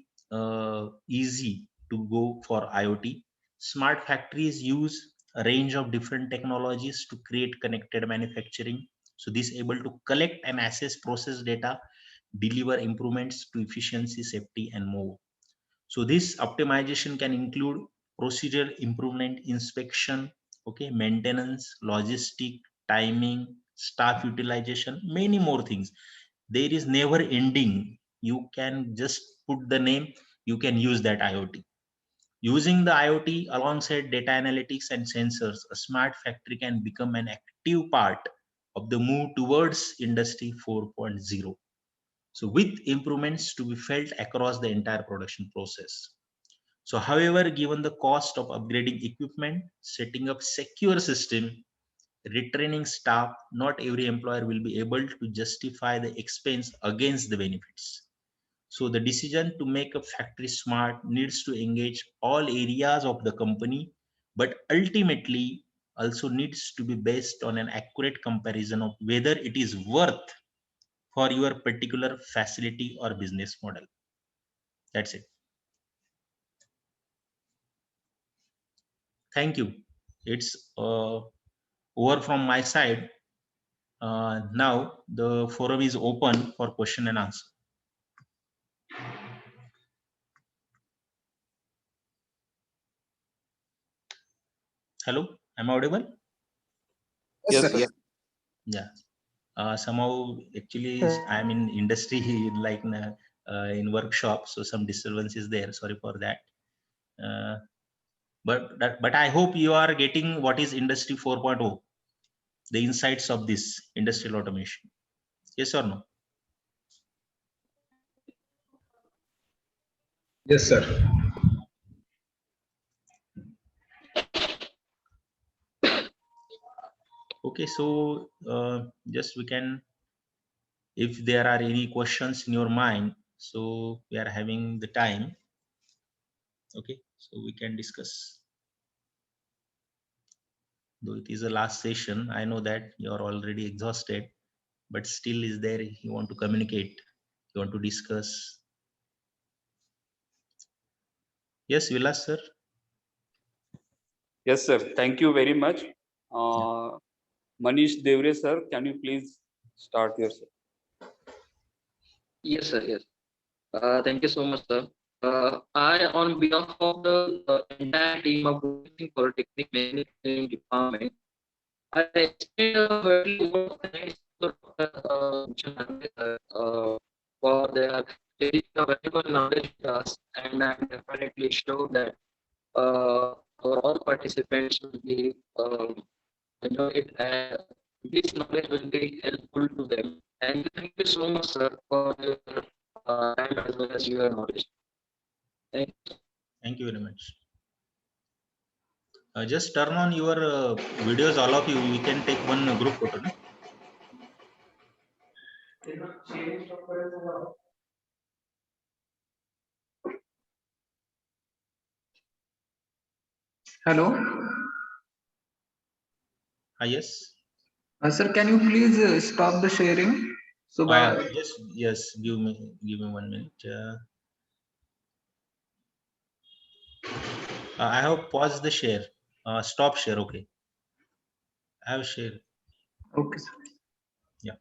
easy to go for IoT. Smart factories use a range of different technologies to create connected manufacturing. So this able to collect and assess process data, deliver improvements to efficiency, safety, and more. So this optimization can include procedural improvement, inspection, okay, maintenance, logistic, timing, staff utilization, many more things. There is never ending. You can just put the name, you can use that IoT. Using the IoT alongside data analytics and sensors, a smart factory can become an active part of the move towards Industry 4.0. So with improvements to be felt across the entire production process. So however, given the cost of upgrading equipment, setting up secure system, retraining staff, not every employer will be able to justify the expense against the benefits. So the decision to make a factory smart needs to engage all areas of the company, but ultimately also needs to be based on an accurate comparison of whether it is worth for your particular facility or business model. That's it. Thank you. It's over from my side. Now the forum is open for question and answer. Hello, am I audible? Yes, sir. Yeah. Somehow actually I'm in industry like in workshop, so some disturbance is there. Sorry for that. But I hope you are getting what is Industry 4.0, the insights of this industrial automation. Yes or no? Yes, sir. Okay, so just we can, if there are any questions in your mind, so we are having the time. Okay, so we can discuss. Though it is a last session, I know that you are already exhausted, but still is there, you want to communicate, you want to discuss. Yes, Vilas sir. Yes, sir. Thank you very much. Manish Devre, sir, can you please start here, sir? Yes, sir. Yes. Thank you so much, sir. I, on behalf of the entire team of Polytechnic Engineering Department, I extend a very warm thanks to for their valuable knowledge to us, and I'm definitely sure that for all participants will be it, this knowledge will be helpful to them. And thank you so much, sir, for your time as well as your knowledge. Thank you. Thank you very much. Just turn on your videos, all of you. We can take one group photo. No? Hello. Yes. Sir, can you please stop the sharing? So by yes. Give me 1 minute. I have paused the share. Stop share. Okay. I have shared. Okay, sir. Yeah.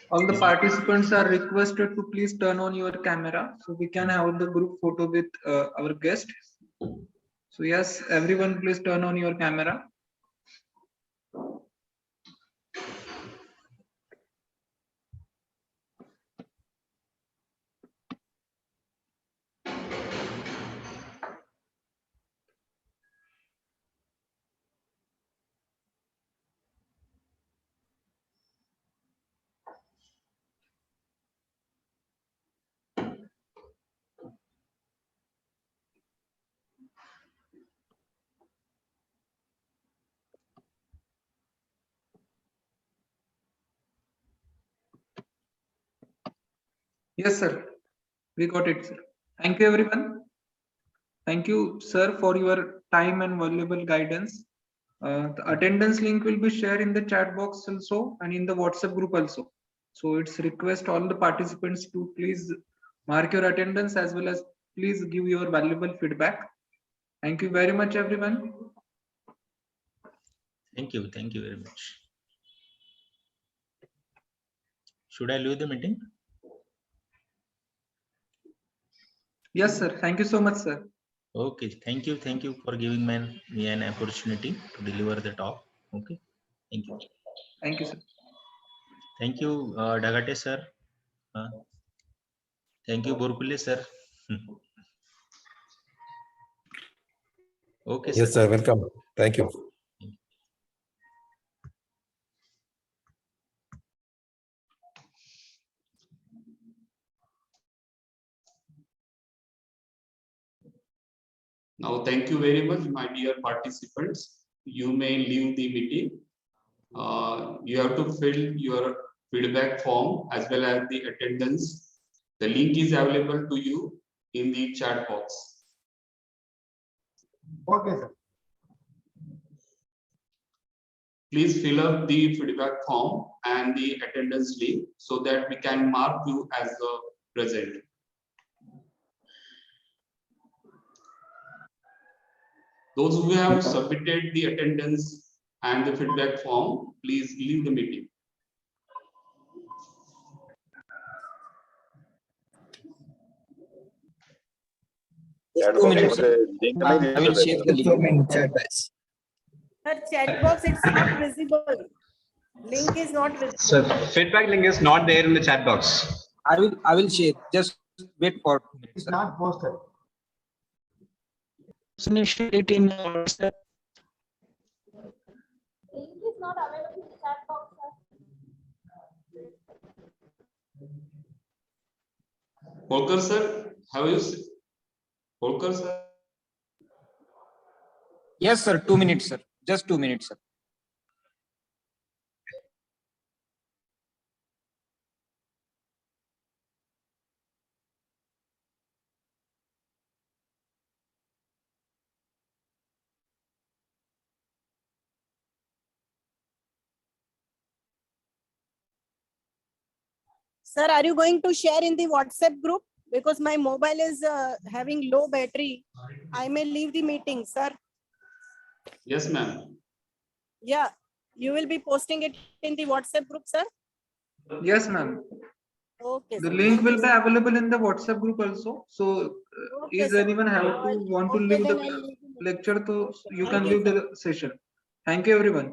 All the participants are requested to please turn on your camera so we can have the group photo with our guest. So yes, everyone please turn on your camera. Yes, sir. We got it, sir. Thank you, everyone. Thank you, sir, for your time and valuable guidance. The attendance link will be shared in the chat box also and in the WhatsApp group also. So it's request all the participants to please mark your attendance as well as please give your valuable feedback. Thank you very much, everyone. Thank you very much. Should I leave the meeting? Yes, sir. Thank you so much, sir. Okay, thank you for giving me an opportunity to deliver the talk. Okay, thank you. Thank you, sir. Thank you, Dagate sir. Thank you, Borkule sir. Okay, Yes, sir. Welcome. Thank you. Now, thank you very much, my dear participants. You may leave the meeting. You have to fill your feedback form as well as the attendance. The link is available to you in the chat box. Okay, sir. Please fill up the feedback form and the attendance link so that we can mark you as present. Those who have submitted the attendance and the feedback form, please leave the meeting. Chat box मध्ये link नाही I will share दिसत the आहे. link in chat, guys. Sir, chat box, it's not visible. Link is not visible. Sir, feedback link is not there in the chat box. I will share. Just wait for 2 minutes. It's not posted. Share it in WhatsApp. Link is not available in the chat box, sir. Holkar sir, have you? Holkar sir. Yes, sir. 2 minutes, sir. Just 2 minutes, sir. Sir, are you going to share in the WhatsApp group? Because my mobile is having low battery. I may leave the meeting, sir. Yes, ma'am. Yeah, you will be posting it in the WhatsApp group, sir? Yes, ma'am. Okay. The sir. link will be available in the WhatsApp group also. So, Okay, is sir. anyone have to want to Okay, leave then the I'll leave the lecture? So you Thank can you, leave the session. Thank you, everyone.